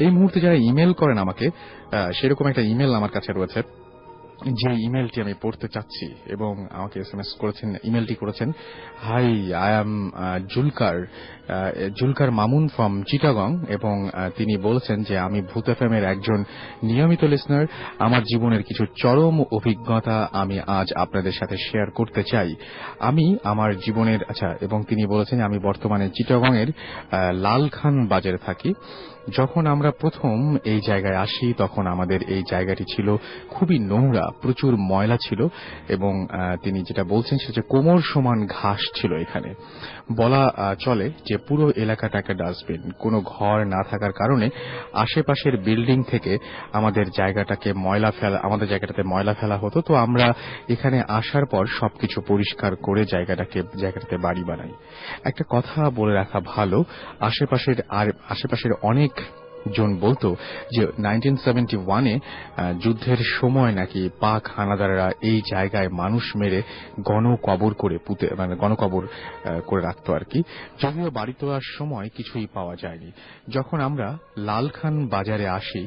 এই মুহূর্তে যারা ইমেল করেন আমাকে, সেরকম একটা ইমেল আমার কাছে রয়েছে, যে ইমেলটি আমি পড়তে চাচ্ছি, এবং আমাকে এসএমএস করেছেন, ইমেলটি করেছেন, hi, I am Zulkar Mamun from Chittagong, এবং তিনি বলেছেন যে আমি ভূত এফএম এর একজন নিয়মিত লিসনার। আমার জীবনের কিছু চরম অভিজ্ঞতা আমি আজ আপনাদের সাথে শেয়ার করতে চাই। আমি আমার জীবনের এবং তিনি বলেছেন আমি বর্তমানে চিটাগং এর লালখান বাজারে থাকি। যখন আমরা প্রথম এই জায়গায় আসি তখন আমাদের এই জায়গাটি ছিল খুবই নোংরা, প্রচুর ময়লা ছিল, এবং তিনি যেটা বলছেন সেটা কোমর সমান ঘাস ছিল এখানে। বলা চলে যে পুরো এলাকাটা একটা ডাস্টবিন। কোনো ঘর না থাকার কারণে আশেপাশের বিল্ডিং থেকে আমাদের জায়গাটাতে ময়লা ফেলা হতো। তো আমরা এখানে আসার পর সবকিছু পরিষ্কার করে জায়গাটাতে বাড়ি বানাই। একটা কথা বলে রাখা ভালো, আশেপাশের অনেক জন বলতো যে 1971-এ যুদ্ধের সময় নাকি পাক হানাদাররা এই জায়গায় মানুষ মেরে গণকবর করে রাখতো আর কি। যদিও বাড়ি তোলার সময় কিছুই পাওয়া যায়নি। যখন আমরা লালখান বাজারে আসি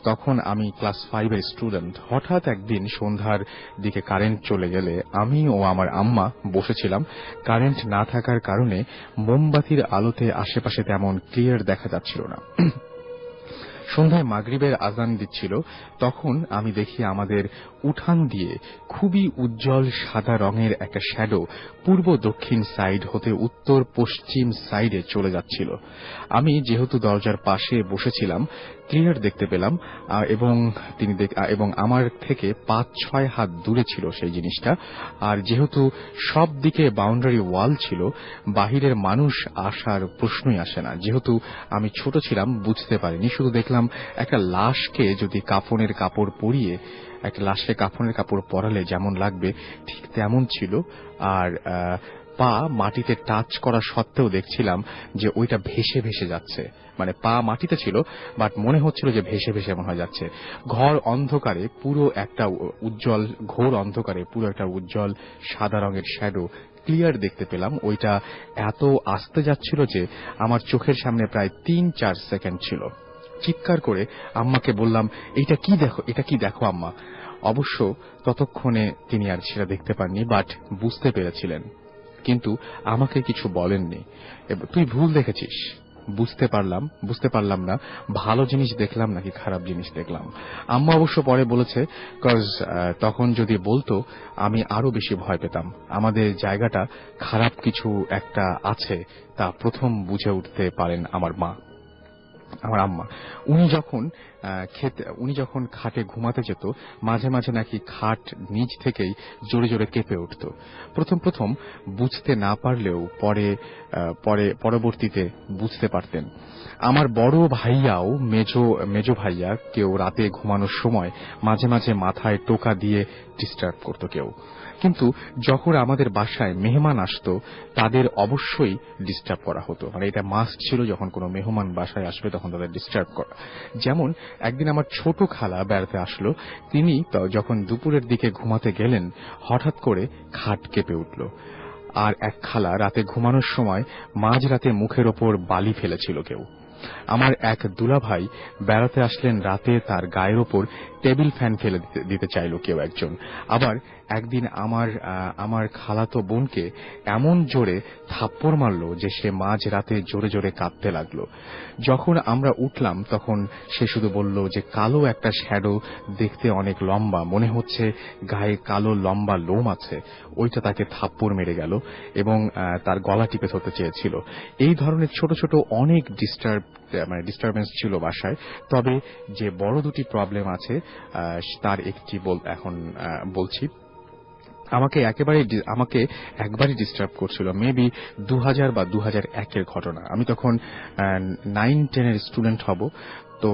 তখন আমি ক্লাস 5-এর স্টুডেন্ট। হঠাৎ একদিন সন্ধ্যার দিকে কারেন্ট চলে গেলে আমি ও আমার আম্মা বসেছিলাম। কারেন্ট না থাকার কারণে মোমবাতির আলোতে আশেপাশে তেমন ক্লিয়ার দেখা যাচ্ছিল না। সন্ধ্যায় মাগরিবের আজান দিচ্ছিল, তখন আমি দেখি আমাদের উঠান দিয়ে খুবই উজ্জ্বল সাদা রঙের একটা শ্যাডো পূর্ব দক্ষিণ সাইড হতে উত্তর পশ্চিম সাইডে চলে যাচ্ছিল। আমি যেহেতু দরজার পাশে বসেছিলাম ক্লিয়ার দেখতে পেলাম, এবং আমার থেকে 5-6 হাত দূরে ছিল সেই জিনিসটা। আর যেহেতু সব দিকে বাউন্ডারি ওয়াল ছিল, বাহিরের মানুষ আসার প্রশ্নই আসে না। যেহেতু আমি ছোট ছিলাম বুঝতে পারিনি, শুধু দেখলাম একটা লাশকে যদি কাফনের কাপড় পরালে যেমন লাগবে ঠিক তেমন ছিল। আর পা মাটিতে টাচ করা সত্ত্বেও দেখছিলাম যে ওইটা ভেসে ভেসে যাচ্ছে। মানে পা মাটিতে ছিল, বাট মনে হচ্ছিল যে ভেসে ভেসে মনে হয় যাচ্ছে। ঘোর অন্ধকারে পুরো একটা উজ্জ্বল সাদা রঙের শ্যাডো ক্লিয়ার দেখতে পেলাম। ওইটা এত আস্তে যাচ্ছিল যে আমার চোখের সামনে প্রায় 3-4 সেকেন্ড ছিল। চিৎকার করে আম্মাকে বললাম, এটা কি দেখো আম্মা। অবশ্য ততক্ষণে তিনি আর সেটা দেখতে পাননি, বাট বুঝতে পেরেছিলেন, কিন্তু আমাকে কিছু বলেননি। তুই ভুল দেখেছিস। বুঝতে পারলাম না ভালো জিনিস দেখলাম নাকি খারাপ জিনিস দেখলাম। আম্মা অবশ্য পরে বলেছে, তখন যদি বলতো আমি আরো বেশি ভয় পেতাম। আমাদের জায়গাটা খারাপ কিছু একটা আছে তা প্রথম বুঝে উঠতে পারেন আমার আম্মা। উনি যখন খাটে ঘুমাতে যেত মাঝে মাঝে নাকি খাট নিচ থেকেই জোরে জোরে কেঁপে উঠত। প্রথম বুঝতে না পারলেও পরবর্তীতে বুঝতে পারতেন। আমার বড় ভাইয়াও মেজো ভাইয়া কেউ রাতে ঘুমানোর সময় মাঝে মাঝে মাথায় টোকা দিয়ে ডিস্টার্ব করত কেউ। কিন্তু যখন আমাদের বাসায় মেহমান আসতো তাদের অবশ্যই ডিস্টার্ব করা হতো। মানে এটা মাস্ট ছিল, যখন কোনো মেহমান বাসায় আসবে তখন তাদের ডিস্টার্ব করা। যেমন একদিন আমার ছোট খালা বেড়াতে আসলো। তিনি যখন দুপুরের দিকে ঘুমাতে গেলেন হঠাৎ করে খাট কেঁপে উঠল। আর এক খালা রাতে ঘুমানোর সময় মাঝরাতে মুখের ওপর বালি ফেলেছিল কেউ। আমার এক দুলাভাই বেড়াতে আসলেন রাতে, তার গায়ের ওপর টেবিল ফ্যান ফেলে দিতে চাইল কেউ একজন। আবার একদিন আমার খালাতো বোনকে এমন জোরে থাপ্পড় মারল যে সে মাঝ রাতে জোরে জোরে কাঁদতে লাগলো। যখন আমরা উঠলাম তখন সে শুধু বলল যে কালো একটা শ্যাডো, দেখতে অনেক লম্বা, মনে হচ্ছে গায়ে কালো লম্বা লোম আছে, ওইটা তাকে থাপ্পড় মেরে গেল এবং তার গলা টিপে ধরতে চেয়েছিল। এই ধরনের ছোট ছোট অনেক ডিস্টারবেন্স ছিল বাসায়। তবে যে বড় দুটি প্রবলেম আছে তার একটি এখন বলছি। আমাকে একবারই ডিস্টার্ব করছিল, মেবি 2000 বা 2001-এর ঘটনা। আমি তখন 9-10-এর স্টুডেন্ট হব। তো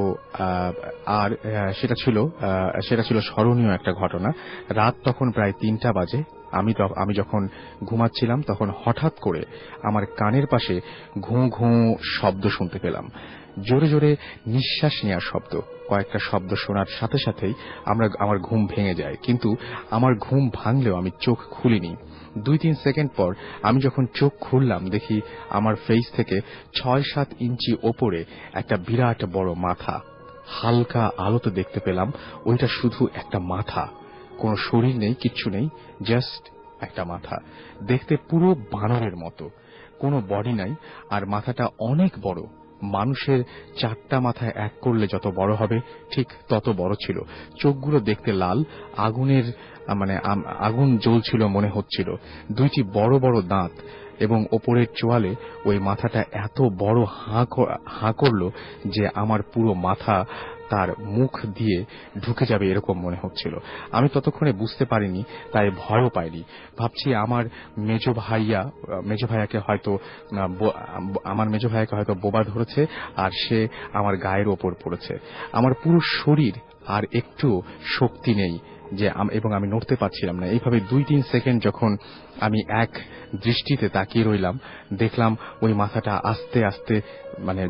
আর সেটা ছিল স্মরণীয় একটা ঘটনা। রাত তখন প্রায় 3টা বাজে। আমি যখন ঘুমাচ্ছিলাম তখন হঠাৎ করে আমার কানের পাশে ঘুঁ ঘুঁ শব্দ শুনতে পেলাম, জোরে জোরে নিঃশ্বাস নেওয়ার শব্দ। কয়েকটা শব্দ শোনার সাথে সাথেই আমার ঘুম ভেঙে যায়, কিন্তু আমার ঘুম ভাঙলেও আমি চোখ খুলিনি। 2-3 সেকেন্ড পর আমি যখন চোখ খুললাম, দেখি আমার ফেস থেকে 6-7 ইঞ্চি ওপরে একটা বিরাট বড় মাথা। হালকা আলোতে দেখতে পেলাম ওইটা শুধু একটা মাথা, কোনো শরীর নেই, কিচ্ছু নেই, জাস্ট একটা মাথা। দেখতে পুরো বানরের মতো, কোনো বডি নাই, আর মাথাটা অনেক বড়। মানুষের 4টা মাথা এক করলে যত বড় হবে ঠিক তত বড় ছিল। চোখগুলো দেখতে লাল, আগুনের আগুন জ্বলছিল মনে হচ্ছিল। 2টি বড় বড় দাঁত এবং ওপরের চোয়ালে ওই মাথাটা এত বড় হাঁ করল যে আমার পুরো মাথা তার মুখ দিয়ে ঢুকে যাবে এরকম মনে হচ্ছিল। আমি ততক্ষণে বুঝতে পারিনি, তাই ভয়ও পাইনি। ভাবছি আমার মেজ ভাইয়াকে হয়তো বোবা ধরেছে আর সে আমার গায়ের ওপর পড়েছে। আমার পুরো শরীর আর একটু শক্তি নেই এবং আমি নড়তে পারছিলাম না। এইভাবে 2-3 সেকেন্ড যখন আমি এক দৃষ্টিতে তাকিয়ে রইলাম, দেখলাম ওই মাথাটা আস্তে আস্তে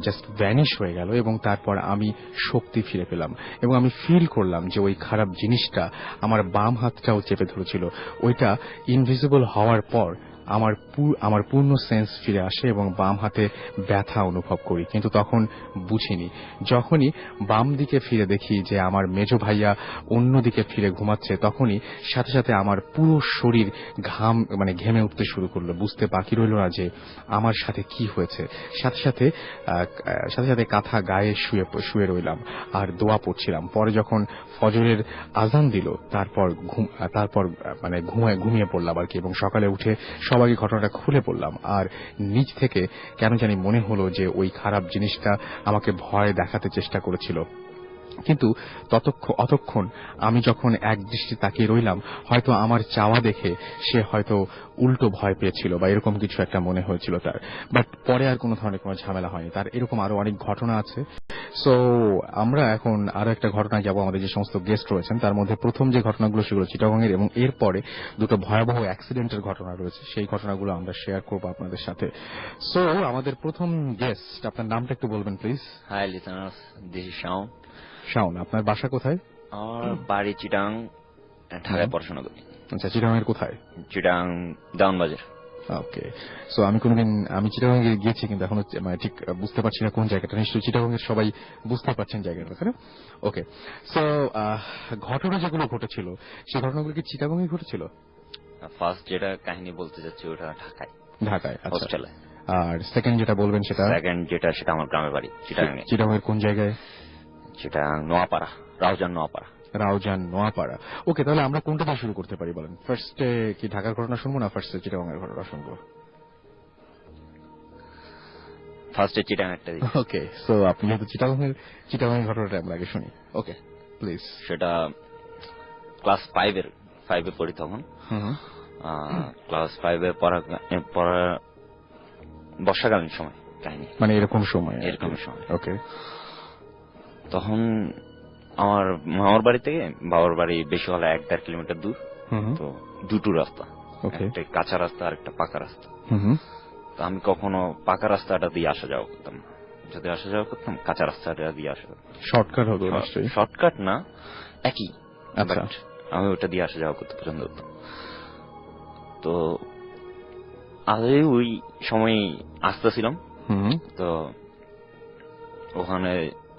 জাস্ট ভ্যানিশ হয়ে গেল এবং তারপর আমি শক্তি ফিরে পেলাম এবং আমি ফিল করলাম যে ওই খারাপ জিনিসটা আমার বাম হাতটাও চেপে ধরেছিল। ওইটা ইনভিজিবল হওয়ার পর আমার পূর্ণ সেন্স ফিরে আসে এবং বাম হাতে ব্যথা অনুভব করি, কিন্তু তখন বুঝিনি। যখনই বাম দিকে ফিরে দেখি যে আমার মেজ ভাইয়া অন্যদিকে ফিরে ঘুমাচ্ছে, তখনই সাথে সাথে আমার পুরো শরীর ঘেমে উঠতে শুরু করলো। বুঝতে বাকি রইল না যে আমার সাথে কি হয়েছে। সাথে সাথে কাঁথা গায়ে শুয়ে রইলাম আর দোয়া পড়ছিলাম। পরে যখন ফজরের আজান দিল, তারপর ঘুমিয়ে পড়লাম আর কি, এবং সকালে উঠে সবাইকে ঘটনাটা খুলে বললাম। আর নিজ থেকে কেন জানি মনে হলো যে ওই খারাপ জিনিসটা আমাকে ভয় দেখাতে চেষ্টা করেছিল। কিন্তু অতক্ষণ আমি যখন এক দৃষ্টি তাকিয়ে রইলাম, হয়তো আমার চাওয়া দেখে সে হয়তো উল্টো ভয় পেয়েছিল বা এরকম কিছু একটা মনে হয়েছিল তার। বাট পরে আর কোনো ধরনের কোনো ঝামেলা হয়নি। তার এরকম আরো অনেক ঘটনা আছে। সো আমরা এখন আরো একটা ঘটনায় যাব। আমাদের যে সমস্ত গেস্ট রয়েছেন তার মধ্যে প্রথম যে ঘটনাগুলো সেগুলো চিটাগংয়ের, এবং এরপরে দুটো ভয়াবহ অ্যাক্সিডেন্টের ঘটনা রয়েছে, সেই ঘটনাগুলো আমরা শেয়ার করবো আপনাদের সাথে। সো আমাদের প্রথম গেস্ট, আপনার নামটা একটু বলবেন please. Hi listeners, this is Shaon. Shaon, আপনার বাসা কোথায়? আমার বাড়ি চিটাং, ঢাকায় পড়াশোনা করি। আচ্ছা, চিটাগংয়ের কোথায়? চিটাং দাউনবাজার। ওকে। সো আমি চিটাগং গিয়েছি, কিন্তু এখনো ঠিক বুঝতে পারছি না কোন জায়গাটা। নিশ্চয়ই চিটাগংয়ের সবাই বুঝতে পারছেন জায়গাটা, তাই না? ওকে। সো ঘটনা যেগুলো ঘটেছিল সেই ঘটনাগুলো কি চিটাগংয়ে ঘটেছিল? ফার্স্ট যেটা কাহিনী বলতে যাচ্ছি ওটা ঢাকায় হোস্টেলে। আর সেকেন্ড যেটা বলবেন সেটা আমার গ্রামের বাড়ি চিটাগাং। চিটাগংয়ের কোন জায়গায়? চিটাগাং নোয়াপাড়া, রাউজান নোয়াপাড়া। ওকে, তাহলে আমরা কোনটা দিয়ে শুরু করতে পারি বলেন? ফার্স্টে কি ঢাকার ঘটনা শুনবো না ফার্স্টে চিটাগংয়ের ঘটনা শুনবো? ফার্স্টে চিটাগাংটা দিই। ওকে। সো আপনি যেহেতু চিটাগংয়ের ঘটনাটা আমরা আগে শুনি। Okay please. সেটা ক্লাস 5 এ পড়ি তখন। ক্লাস 5 এ পড়া বর্ষাকালীন সময় কাহিনী, এরকম সময়। ওকে। তখন আমার মামার বাড়ি থেকে বাবার বাড়ি বেশি হলে 1-1.5 কিলোমিটার দূর। তো দুটো রাস্তা, একটা কাঁচা রাস্তা আর একটা পাকা রাস্তা। তো আমি কখনো পাকা রাস্তাটা দিয়ে আসা যাওয়া করতাম, যদি আসা যাওয়া করতাম কাঁচা রাস্তাটা দিয়ে আসা। শর্টকাট হতো? শর্টকাট না, একই। আমি ওটা দিয়ে আসা যাওয়া করতে পছন্দ করতাম। তো আগে ওই সময় আসতেছিলাম, তো ওখানে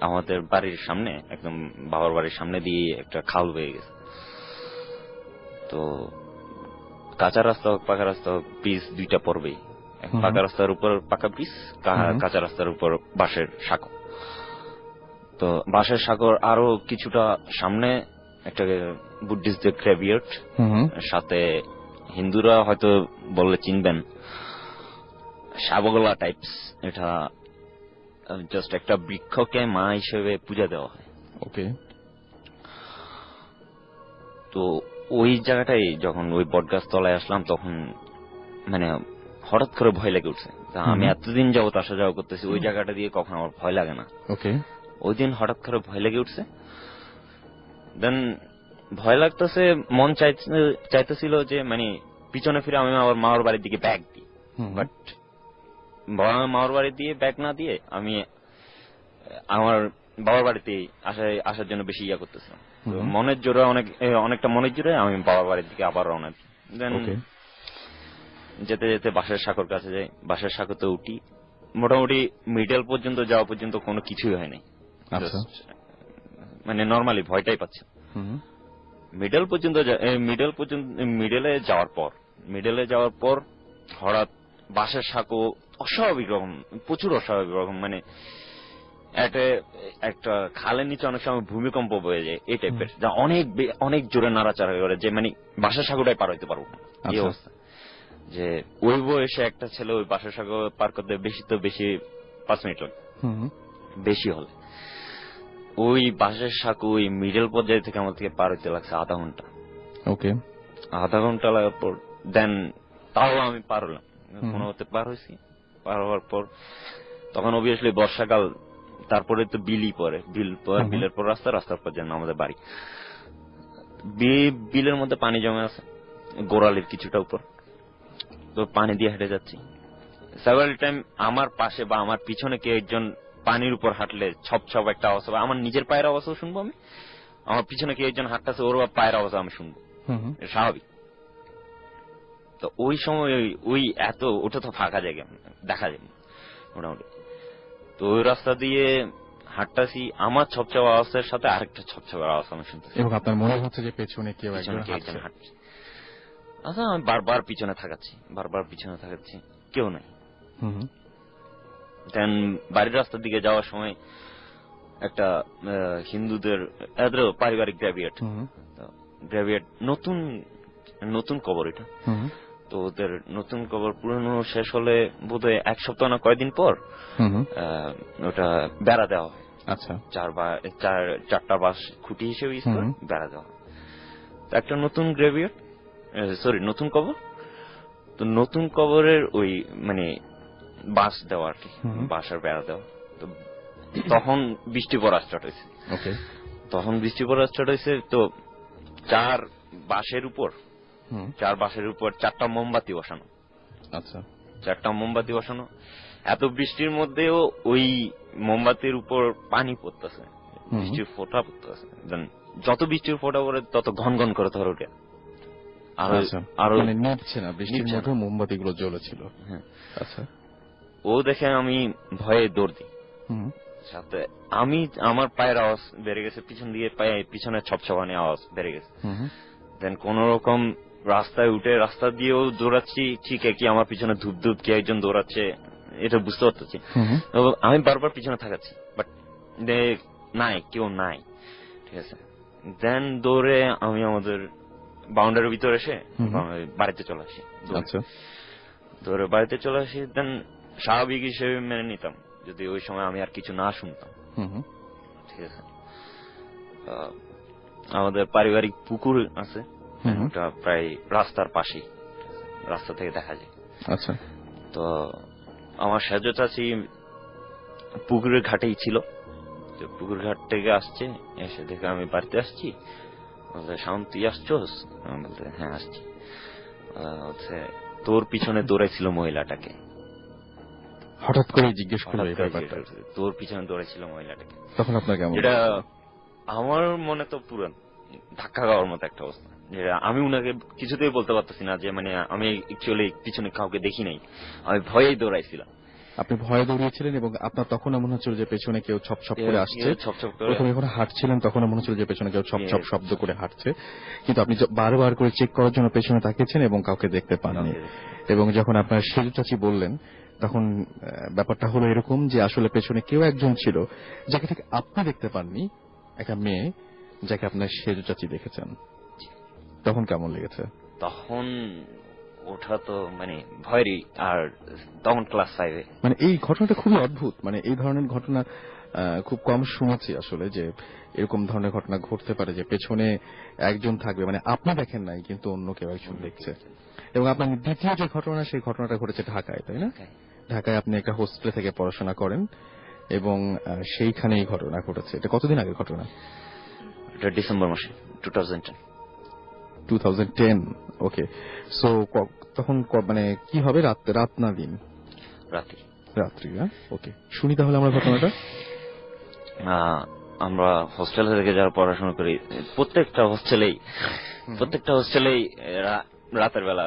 আমাদের বাড়ির সামনে, একদম বাবার বাড়ির সামনে দিয়ে একটা খাল বয়ে গেছে। তো কাঁচা রাস্তা হোক পাকা রাস্তা হোক, ব্রিজ দুইটা পড়বেই। পাকা রাস্তার উপর পাকা ব্রিজ, কাঁচা রাস্তার উপর বাঁশের সাঁকো। তো বাঁশের সাঁকোর আরো কিছুটা সামনে একটা বুদ্ধিস্টদের গ্রেভিয়ার্ড, সাথে হিন্দুরা হয়তো বললে চিনবেন, সাবগোলা টাইপস। এটা জাস্ট একটা বৃক্ষকে মা হিসেবে পূজা দেওয়া হয়। ওকে। তো ওই জায়গাটাই যখন ওই বটগাছ তলায় আসলাম, তখন হঠাৎ করে ভয় লেগে উঠছে। আমি এতদিন যাবত আসা যাওয়া করতেছি ওই জায়গাটা দিয়ে, কখন আমার ভয় লাগে না। ওকে। ওই দিন হঠাৎ করে ভয় লেগে উঠছে। দেন ভয় লাগতেছে, মন চাইতেছিল যে পিছনে ফিরে আমি আমার মামার বাড়ির দিকে ব্যাগ দিই, বাট মামার বাড়ি দিয়ে ব্যাগ না দিয়ে আমি আমার বাবার বাড়িতে আসার জন্য বেশি ইয়া করতেছিলাম। মনের জোরে অনেকটা মনের জোরে আমি বাবার বাড়ির দিকে আবার রওনা দিই। দেন যেতে যেতে বাসার সাঁকোর কাছে যাই, বাসার সাঁকোতে উঠি। মোটামুটি মিডল পর্যন্ত যাওয়া পর্যন্ত কোনো কিছুই হয় নাই, মানে নর্মালি ভয়টাই পাচ্ছে। মিডলে যাওয়ার পর হঠাৎ বাসার সাঁকো অস্বাভাবিক রকম, প্রচুর অস্বাভাবিক রকম, মানে একটা খালের নিচে অনেক সময় ভূমিকম্প বয়ে যায় এই টাইপের, যা অনেক জোরে নাড়াচাড়া করে, যে মানে বাসার সাঁকোটাই পার হইতে পারবো না এই অবস্থা। যে ওই বয়সে একটা ছেলে ওই বাসার সাঁকো পার করতে বেশি 5 মিনিট লাগে, বেশি হলে। ওই বাসার সাঁকো ওই মিডল পর্যায়ে থেকে আমার থেকে পার হইতে লাগছে আধা ঘন্টা। আধা ঘন্টা লাগার পর দেন তাও আমি পার হলাম, কোনো মতে পার হয়েছি। পার হওয়ার পর তখন অবভিয়াসলি বর্ষাকাল, তারপরে তো বিলের পর রাস্তার পর যেন আমাদের বাড়ি। বিলের মধ্যে পানি জমে আছে গোড়ালির কিছুটা উপর, তো পানি দিয়ে হেঁটে যাচ্ছি। সেভারাল টাইম আমার পাশে বা আমার পিছনে কেউ একজন পানির উপর হাঁটলে ছপ একটা আওয়াজ হবে, আমার নিজের পায়ের আওয়াজও শুনবো আমি, আমার পিছনে কেউ একজন হাঁটতেছে ওর পায়ের আওয়াজ আমি শুনবো, স্বাভাবিক। তো ওই সময় ওই এত ওটা তো ফাঁকা জায়গা দেখা যায় মোটামুটি। তো ওই রাস্তা দিয়ে হাঁটতাছি, আমার ছপছাপ আওয়াজের সাথে আরেকটা ছপছাপ আওয়াজ আমি শুনতেছি, এবং আপনার মনে হচ্ছে যে পেছনে কেউ একজন হাঁটছে। আচ্ছা, আমি বারবার পিছনে থাকাচ্ছি, কেউ নাই। দেন বাড়ির রাস্তার দিকে যাওয়ার সময় একটা হিন্দুদের পারিবারিক গ্র্যাভিয়েট, নতুন কবর এটা। তো ওদের নতুন কবর পুরনো শেষ হলে বোধহয় 1 সপ্তাহ না কয়েকদিন পর ওটা বেড়া দেওয়া হয়। আচ্ছা, 4টা বাঁশ খুঁটি হিসেবে বেড়া দেওয়া হয়। একটা নতুন কবর, তো নতুন কবরের ওই মানে বাঁশ দেওয়া আর কি, বাঁশের বেড়া দেওয়া। তো তখন বৃষ্টি পড়া স্টার্ট হয়েছে। তো 4 বাঁশের উপর 4টা মোমবাতি বসানো। আচ্ছা, 4টা মোমবাতি বসানো। এত বৃষ্টির মধ্যেও ওই মোমবাতির উপর পানি পড়তেছে, বৃষ্টির ফোঁটা পড়তেছে। যত বৃষ্টির ফোঁটা পড়ে তত ঘন ঘন করে ধরে ওঠে, আরো নিচ্ছে না, বৃষ্টির মধ্যে মোমবাতি গুলো জ্বলেছিল। আচ্ছা, ও দেখে আমি ভয়ে দৌড় দিই। সাথে আমার পায়ের আওয়াজ বেড়ে গেছে, পিছন দিয়ে পিছনে ছপছপানি আওয়াজ বেড়ে গেছে। দেন কোন রকম রাস্তায় উঠে রাস্তা দিয়েও দৌড়াচ্ছি, ঠিক একই আমার পিছনে ধূপ ধূপ কে একজন দৌড়াচ্ছে, এটা বুঝতে পারতেছি। আমি বারবার পিছনে থাকাচ্ছি, বাট কেউ নাই। ঠিক আছে, দেন দৌড়ে আমি আমাদের বাউন্ডারির ভিতরে এসে বাড়িতে চলে আসি। দৌড়ে বাড়িতে চলে আসি। দেন স্বাভাবিক হিসেবে মেনে নিতাম যদি ওই সময় আমি আর কিছু না শুনতাম। ঠিক আছে, আমাদের পারিবারিক পুকুর আছে, ওটা প্রায় রাস্তার পাশেই, রাস্তা থেকে দেখা যায়। আচ্ছা, তো আমার সেজ চাচি পুকুরের ঘাটেই ছিল। পুকুর ঘাট থেকে আসছে, এসে দেখে আমি বাড়িতে আসছি, বলতে শান্তি আসছোস? বলতে হ্যাঁ আসছি। তোর পিছনে দৌড়াইছিল মহিলাটাকে। হঠাৎ করে জিজ্ঞেস করলো তোর পিছনে দৌড়াইছিল মহিলাটাকে। তখন আপনার কেমন? এটা আমার মনে তো পুরো ধাক্কা খাওয়ার মতো একটা অবস্থা, যে আমি উনাকে কিছুতেই বলতে পারতেছি না যে মানে আমি অ্যাকচুয়ালি পিছনে কাউকে দেখি নাই, আমি ভয়েই দৌড়াইছিলাম। আপনি ভয়ে দৌড়িয়েছিলেন এবং আপনার তখন মনে হচ্ছিল যে পেছনে কেউ ছপ ছপ করে আসছে। প্রথমে যখন হাঁটছিলেন তখন মনে হচ্ছিল যে পেছনে কেউ ছপ ছপ শব্দ করে হাঁটছে, কিন্তু আপনি বারবার করে চেক করার জন্য পেছনে তাকিয়েছেন এবং কাউকে দেখতে পাননি। এবং যখন আপনার সেজু চাচি বললেন, তখন ব্যাপারটা হলো এরকম যে আসলে পেছনে কেউ একজন ছিল যাকে ঠিক আপনি দেখতে পাননি, একটা মেয়ে যাকে আপনার সেজু চাচি দেখেছেন। তখন কেমন লেগেছে? তখন ওঠা তো মানে ভয়েরই, আর তখন ক্লাস 5-এ। মানে এই ঘটনাটা খুবই অদ্ভুত, মানে এই ধরনের ঘটনা খুব কম শুনেছি আসলে, যে এরকম ধরনের ঘটনা ঘটতে পারে যে পেছনে একজন থাকবে, মানে আপনি দেখেন নাই কিন্তু অন্য কেউ একজন দেখছে। এবং আপনার দ্বিতীয় যে ঘটনা, সেই ঘটনাটা ঘটেছে ঢাকায়, তাই না? ঢাকায় আপনি একটা হোস্টেলে থেকে পড়াশোনা করেন এবং সেইখানে এই ঘটনা ঘটেছে। এটা কতদিন আগের ঘটনা? এটা ডিসেম্বর মাসে 2010। 2010 ওকে। সো তখন মানে কি হবে, রাত না দিন? রাত্রি। ওকে, শুনি তাহলে আমরা ঘটনাটা। আমরা হোস্টেল থেকে যারা পড়াশোনা করি, প্রত্যেকটা হোস্টেলেই রাতের বেলা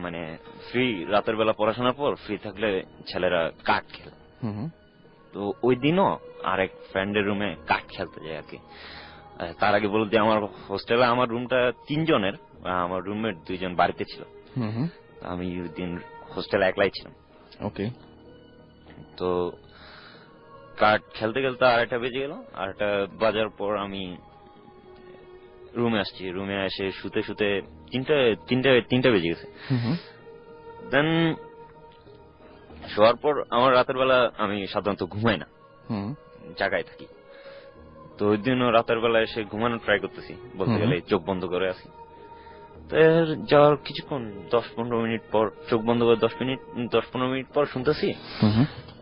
মানে ফ্রি, রাতের বেলা পড়াশোনার পর ফ্রি থাকলে ছেলেরা কাঠ খেলে। তো ওই দিনও আরেক ফ্রেন্ডের রুমে কাঠ খেলতে যায় আর কি। তার আগে বলতে, আমার হোস্টেলে আমার রুমটা 3 জনের, আমার রুমমেট 2 জন বাড়িতে ছিল, আমি ওই দিন হোস্টেলে একলাই ছিলাম। ওকে। তো কাঠ খেলতে খেলতে 2:30 বেজে গেল। 2:30 বাজার পর আমি রুমে আসছি। রুমে এসে শুতে শুতে 3টা বেজে গেছে। দেন শোয়ার পর আমার রাতের বেলা আমি সাধারণত ঘুমাই না, জাগায় থাকি। তো ওই দিনও রাতের বেলা এসে ঘুমানোর ট্রাই করতেছি, বলতে গেলে চোখ বন্ধ করে আছি। তো যাওয়ার কিছুক্ষণ 10-15 মিনিট পর, চোখ বন্ধ করে 10-15 মিনিট পর শুনতেছি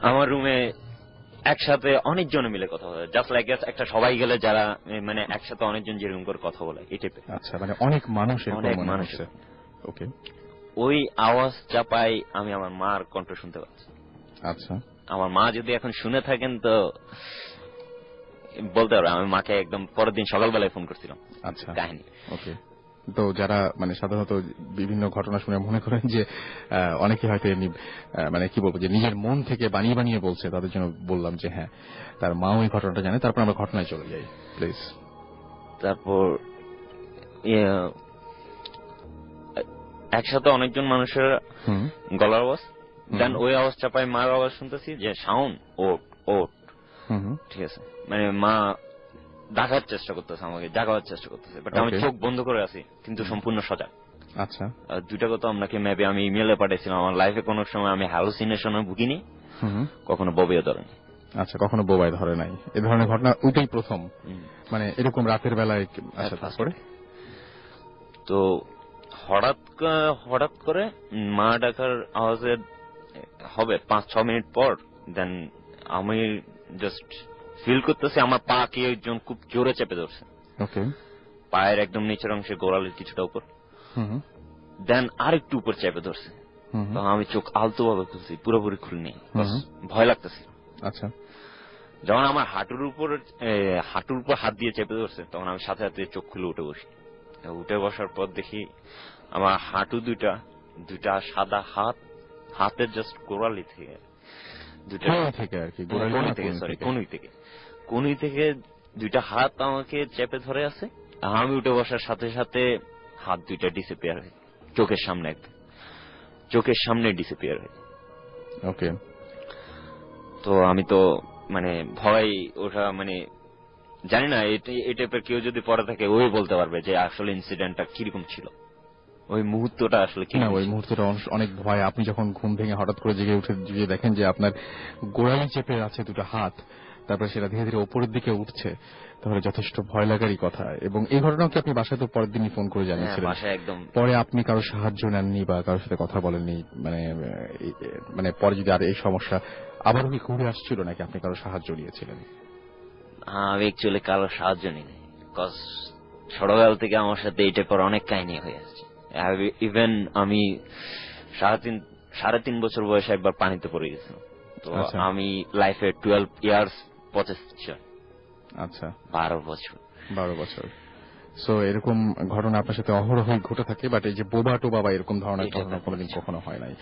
আমার রুমে একসাথে অনেকজন মিলে কথা বলে, জাস্ট লাইক একটা সবাই গেলে যারা মানে একসাথে অনেকজন যেরকম করে কথা বলে এই টাইপের। আচ্ছা, মানে অনেক মানুষ। ওকে। ওই আওয়াজ চাপাই আমি আমার মার কণ্ঠ শুনতে পাচ্ছি। আচ্ছা। আমার মা যদি এখন শুনে থাকেন তো বলতে পারবে, আমি মাকে একদম পরের দিন সকালবেলায় ফোন করছিলাম। আচ্ছা, কাহিনী। ওকে। তো যারা মানে সাধারণত বিভিন্ন ঘটনা শুনে মনে করেন যে অনেকে হয়তো এমনি মানে কি বলবো যে নিজের মন থেকে বানিয়ে বানিয়ে বলছে, তাদের জন্য বললাম যে হ্যাঁ, তার মাও এই ঘটনাটা জানে। তারপর আমরা ঘটনায় চলে যাই প্লিজ। তারপর একসাথে অনেকজন মানুষের গলার আওয়াজ, দেন ওই আওয়াজ চাপাই মার আওয়াজ শুনতেছি যে সাউন্ড ওট। ঠিক আছে, মানে মা ডাকার চেষ্টা করতেছে, আমাকে জাগাবার চেষ্টা করতেছে, বাট আমি চোখ বন্ধ করে আছি কিন্তু সম্পূর্ণ সজাগ। আচ্ছা। 2টা কথা আপনাকে মেবি আমি ইমেলে পাঠিয়েছিলাম। আমার লাইফে কোনো সময় আমি হ্যালুসিনেশনে ভুগিনি, কখনো বোবায় ধরেনি। আচ্ছা, কখনো বোবায় ধরে নাই। এই ধরনের ঘটনা ওইটাই প্রথম, মানে এরকম রাতের বেলায়। আচ্ছা, তারপরে তো হঠাৎ করে মা ডাকার আওয়াজে হবে 5-6 মিনিট পর, দেন আমি জাস্ট ফিল করতেছি আমার পা কে একজন খুব জোরে চেপে ধরছে। ওকে। পায়ের একদম নিচের অংশে, গোড়ালির কিছুটা উপর, দেন আরেকটু উপর চেপে ধরছে। তো আমি চোখ আলতো ভাবে খুলছি, পুরোপুরি খুলিনি, ভয় লাগতেছে। আচ্ছা। যখন আমার হাঁটুর উপর হাত দিয়ে চেপে ধরছে, তখন আমি সাথে সাথে চোখ খুলে উঠে বসি। উঠে বসার পর দেখি আমার হাঁটু দুইটা সাদা হাতের জাস্ট গোড়ালি থেকে, কনুই থেকে 2টা হাত আমাকে চেপে ধরে আছে। আমি উঠে বসার সাথে সাথে হাত 2টা ডিসঅ্যাপিয়ার হয় চোখের সামনে ডিসঅ্যাপিয়ার হয়। ওকে। তো আমি তো মানে ভয় ওঠা, মানে জানি না এই টাইপের কেউ যদি পড়ে থাকে ওই বলতে পারবে যে আসলে ইনসিডেন্টটা কিরকম ছিল, ওই মুহূর্তটা আসলে কি। ওই মুহূর্তটা অনেক ভয়। আপনি যখন ঘুম ভেঙে হঠাৎ করে জেগে উঠে দেখেন যে আপনার গোড়ালি চেপে আছে 2টা হাত, তারপরে সেটা ধীরে ধীরে উপরের দিকে উঠছে, তাহলে যথেষ্ট ভয় লাগারই কথা। এবং এই ঘটনাকে আপনি বাসায় তো পরের দিনই ফোন করে জানিয়েছিলেন। পরে আপনি কারো সাহায্য নেননি বা কারোর সাথে কথা বলেননি? মানে পরে যদি আর এই সমস্যা আবারও কি ঘুরে আসছিল, নাকি আপনি কারো সাহায্য নিয়েছিলেন? আমি অ্যাকচুয়ালি কারো সাহায্য নিই, কজ ছোটবেলা থেকে আমার সাথে এই টাইপের অনেক কাহিনী হয়ে আসছে। ইভেন আমি 3.5 বছর বয়সে একবার পানিতে পড়ে গেছিলাম। তো আমি লাইফে 12 ইয়ার্স পচেছি। আচ্ছা, 12 বছর। সো এরকম ঘটনা আপনার সাথে অহরহই ঘটে থাকে, বাট এই যে বোবা টোবা বা এরকম ধরনের ঘটনা কোনোদিন কখনো হয় নাই।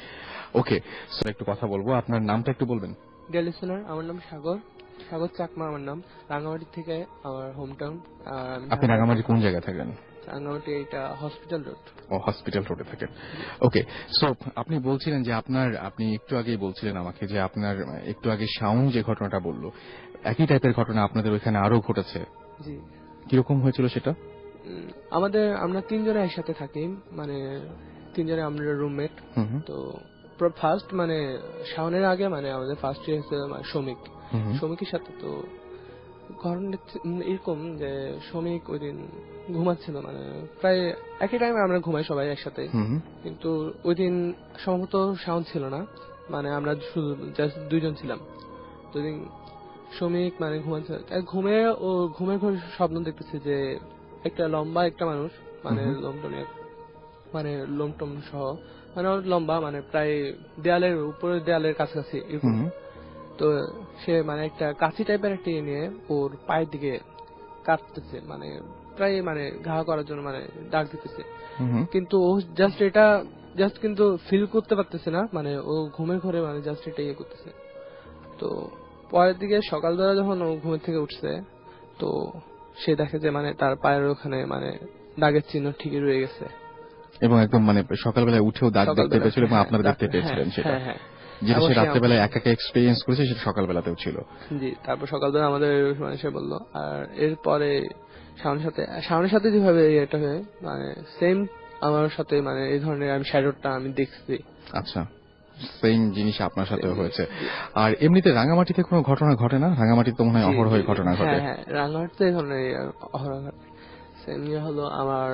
ওকে, সো একটু কথা বলবো। আপনার নামটা একটু বলবেন? আমার নাম সাগর চাকমা। আমার নাম রাঙ্গামাটি থেকে আমার হোম টাউন। আপনি রাঙ্গামাটি কোন জায়গায় থাকেন? রাঙ্গামাটি এটা হসপিটাল রোড। ও, হসপিটাল রোডে থাকেন। ওকে, সো আপনি বলছিলেন যে আপনি একটু আগেই বলছিলেন আমাকে যে আপনার একটু আগে শাওন যে ঘটনাটা বললো, একই টাইপের ঘটনা আপনাদের ওইখানে আরো ঘটেছে। জি। কিরকম হয়েছিল সেটা? আমরা 3 জনে একসাথে থাকি, মানে 3 জনে আমরা রুমমেট। তো ফার্স্ট মানে শাওনের আগে মানে আমাদের ফার্স্ট ইয়ার হচ্ছে শ্রমিকের সাথে। তো ঘটনা এরকম যে শ্রমিক ওই দিন ঘুমাচ্ছিল, মানে প্রায় একই টাইমে আমরা ঘুমাই সবাই একসাথে, কিন্তু ওই দিন সম্ভবত শাওন ছিল না, মানে আমরা শুধু জাস্ট 2 জন ছিলাম। তো ওই দিন শ্রমিক মানে ঘুমের ঘরে স্বপ্ন দেখতেছে যে একটা লম্বা একটা মানুষ মানে লোমটম মানে লোমটম সহ মানে অনেক লম্বা, মানে প্রায় দেয়ালের উপরে, দেয়ালের কাছাকাছি এরকম। তো সে মানে একটা কাঁচি টাইপের একটা নিয়ে ওর পায়ের দিকে কাটতেছে, মানে প্রায় মানে ঘা করার জন্য মানে ডাক দিতেছে, কিন্তু ও জাস্ট কিন্তু ফিল করতে পারতেছে না, মানে ও ঘুমের ঘরে মানে জাস্ট এটা ইয়ে করতেছে। তো পরের দিকে সকালবেলা যখন ও ঘুমের থেকে উঠছে, তো সে দেখে যে মানে তার পায়ের ওখানে মানে দাগের চিহ্ন ঠিকই রয়ে গেছে, এবং একদম মানে সকালবেলায় উঠেও দাগ দেখতে পেয়েছিল এবং আপনারা দেখতে পেয়েছিলেন সেটা, যেটা সে রাত্রেবেলা একা এক্সপেরিয়েন্স করেছে সেটা সকালবেলাতেও ছিল। জি, তারপর সকালবেলা আমাদের মানে সে বললো। আর এরপরে শাওনের সাথে যেভাবে এটা হয় মানে সেম আমার সাথে মানে এই ধরনের আমি শ্যাডোটা আমি দেখছি। আচ্ছা, সেম জিনিস আপনার সাথেও হয়েছে। আর এমনিতে রাঙামাটিতে কোনো ঘটনা ঘটে না? রাঙামাটিতে তো মনে হয় অহরহ ঘটনা ঘটে। হ্যাঁ, রাঙামাটিতে এই ধরনের অহরহ ঘটে। সেম হলো আমার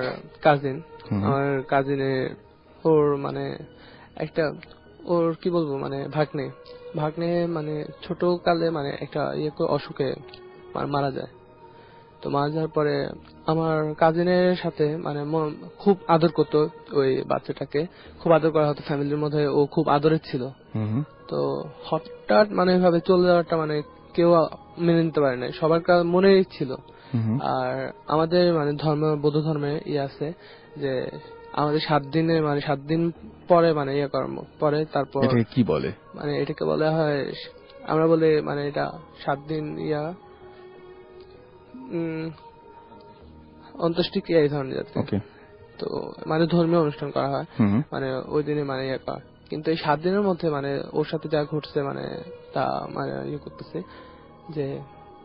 কাজিনের ওর মানে একটা ওর কি বলবো মানে ভাগ্নে মানে ছোট কালে মানে একটা অসুখে মারা যায়। তো মারা যাওয়ার পরে আমার কাজিনের সাথে মানে খুব আদর করতো ওই বাচ্চাটাকে, খুব আদর করা হতো ফ্যামিলির মধ্যে, ও খুব আদরের ছিল। তো হঠাৎ মানে এভাবে চলে যাওয়াটা মানে কেউ মেনে নিতে পারে না, সবার মনেই ছিল। আর আমাদের মানে বৌদ্ধ ধর্মে আছে যে আমাদের 7 দিন পরে মানে পরে তারপর কি বলে মানে এটাকে বলা হয়, আমরা বলে মানে এটা 7 দিন অন্ত্যেষ্টিক্রিয়া এই ধরনের যাতে। তো মানে ধর্মীয় অনুষ্ঠান করা হয় মানে ওই দিনে মানে করা, কিন্তু এই 7 দিনের মধ্যে মানে ওর সাথে যা ঘটছে মানে তা মানে করতেছে যে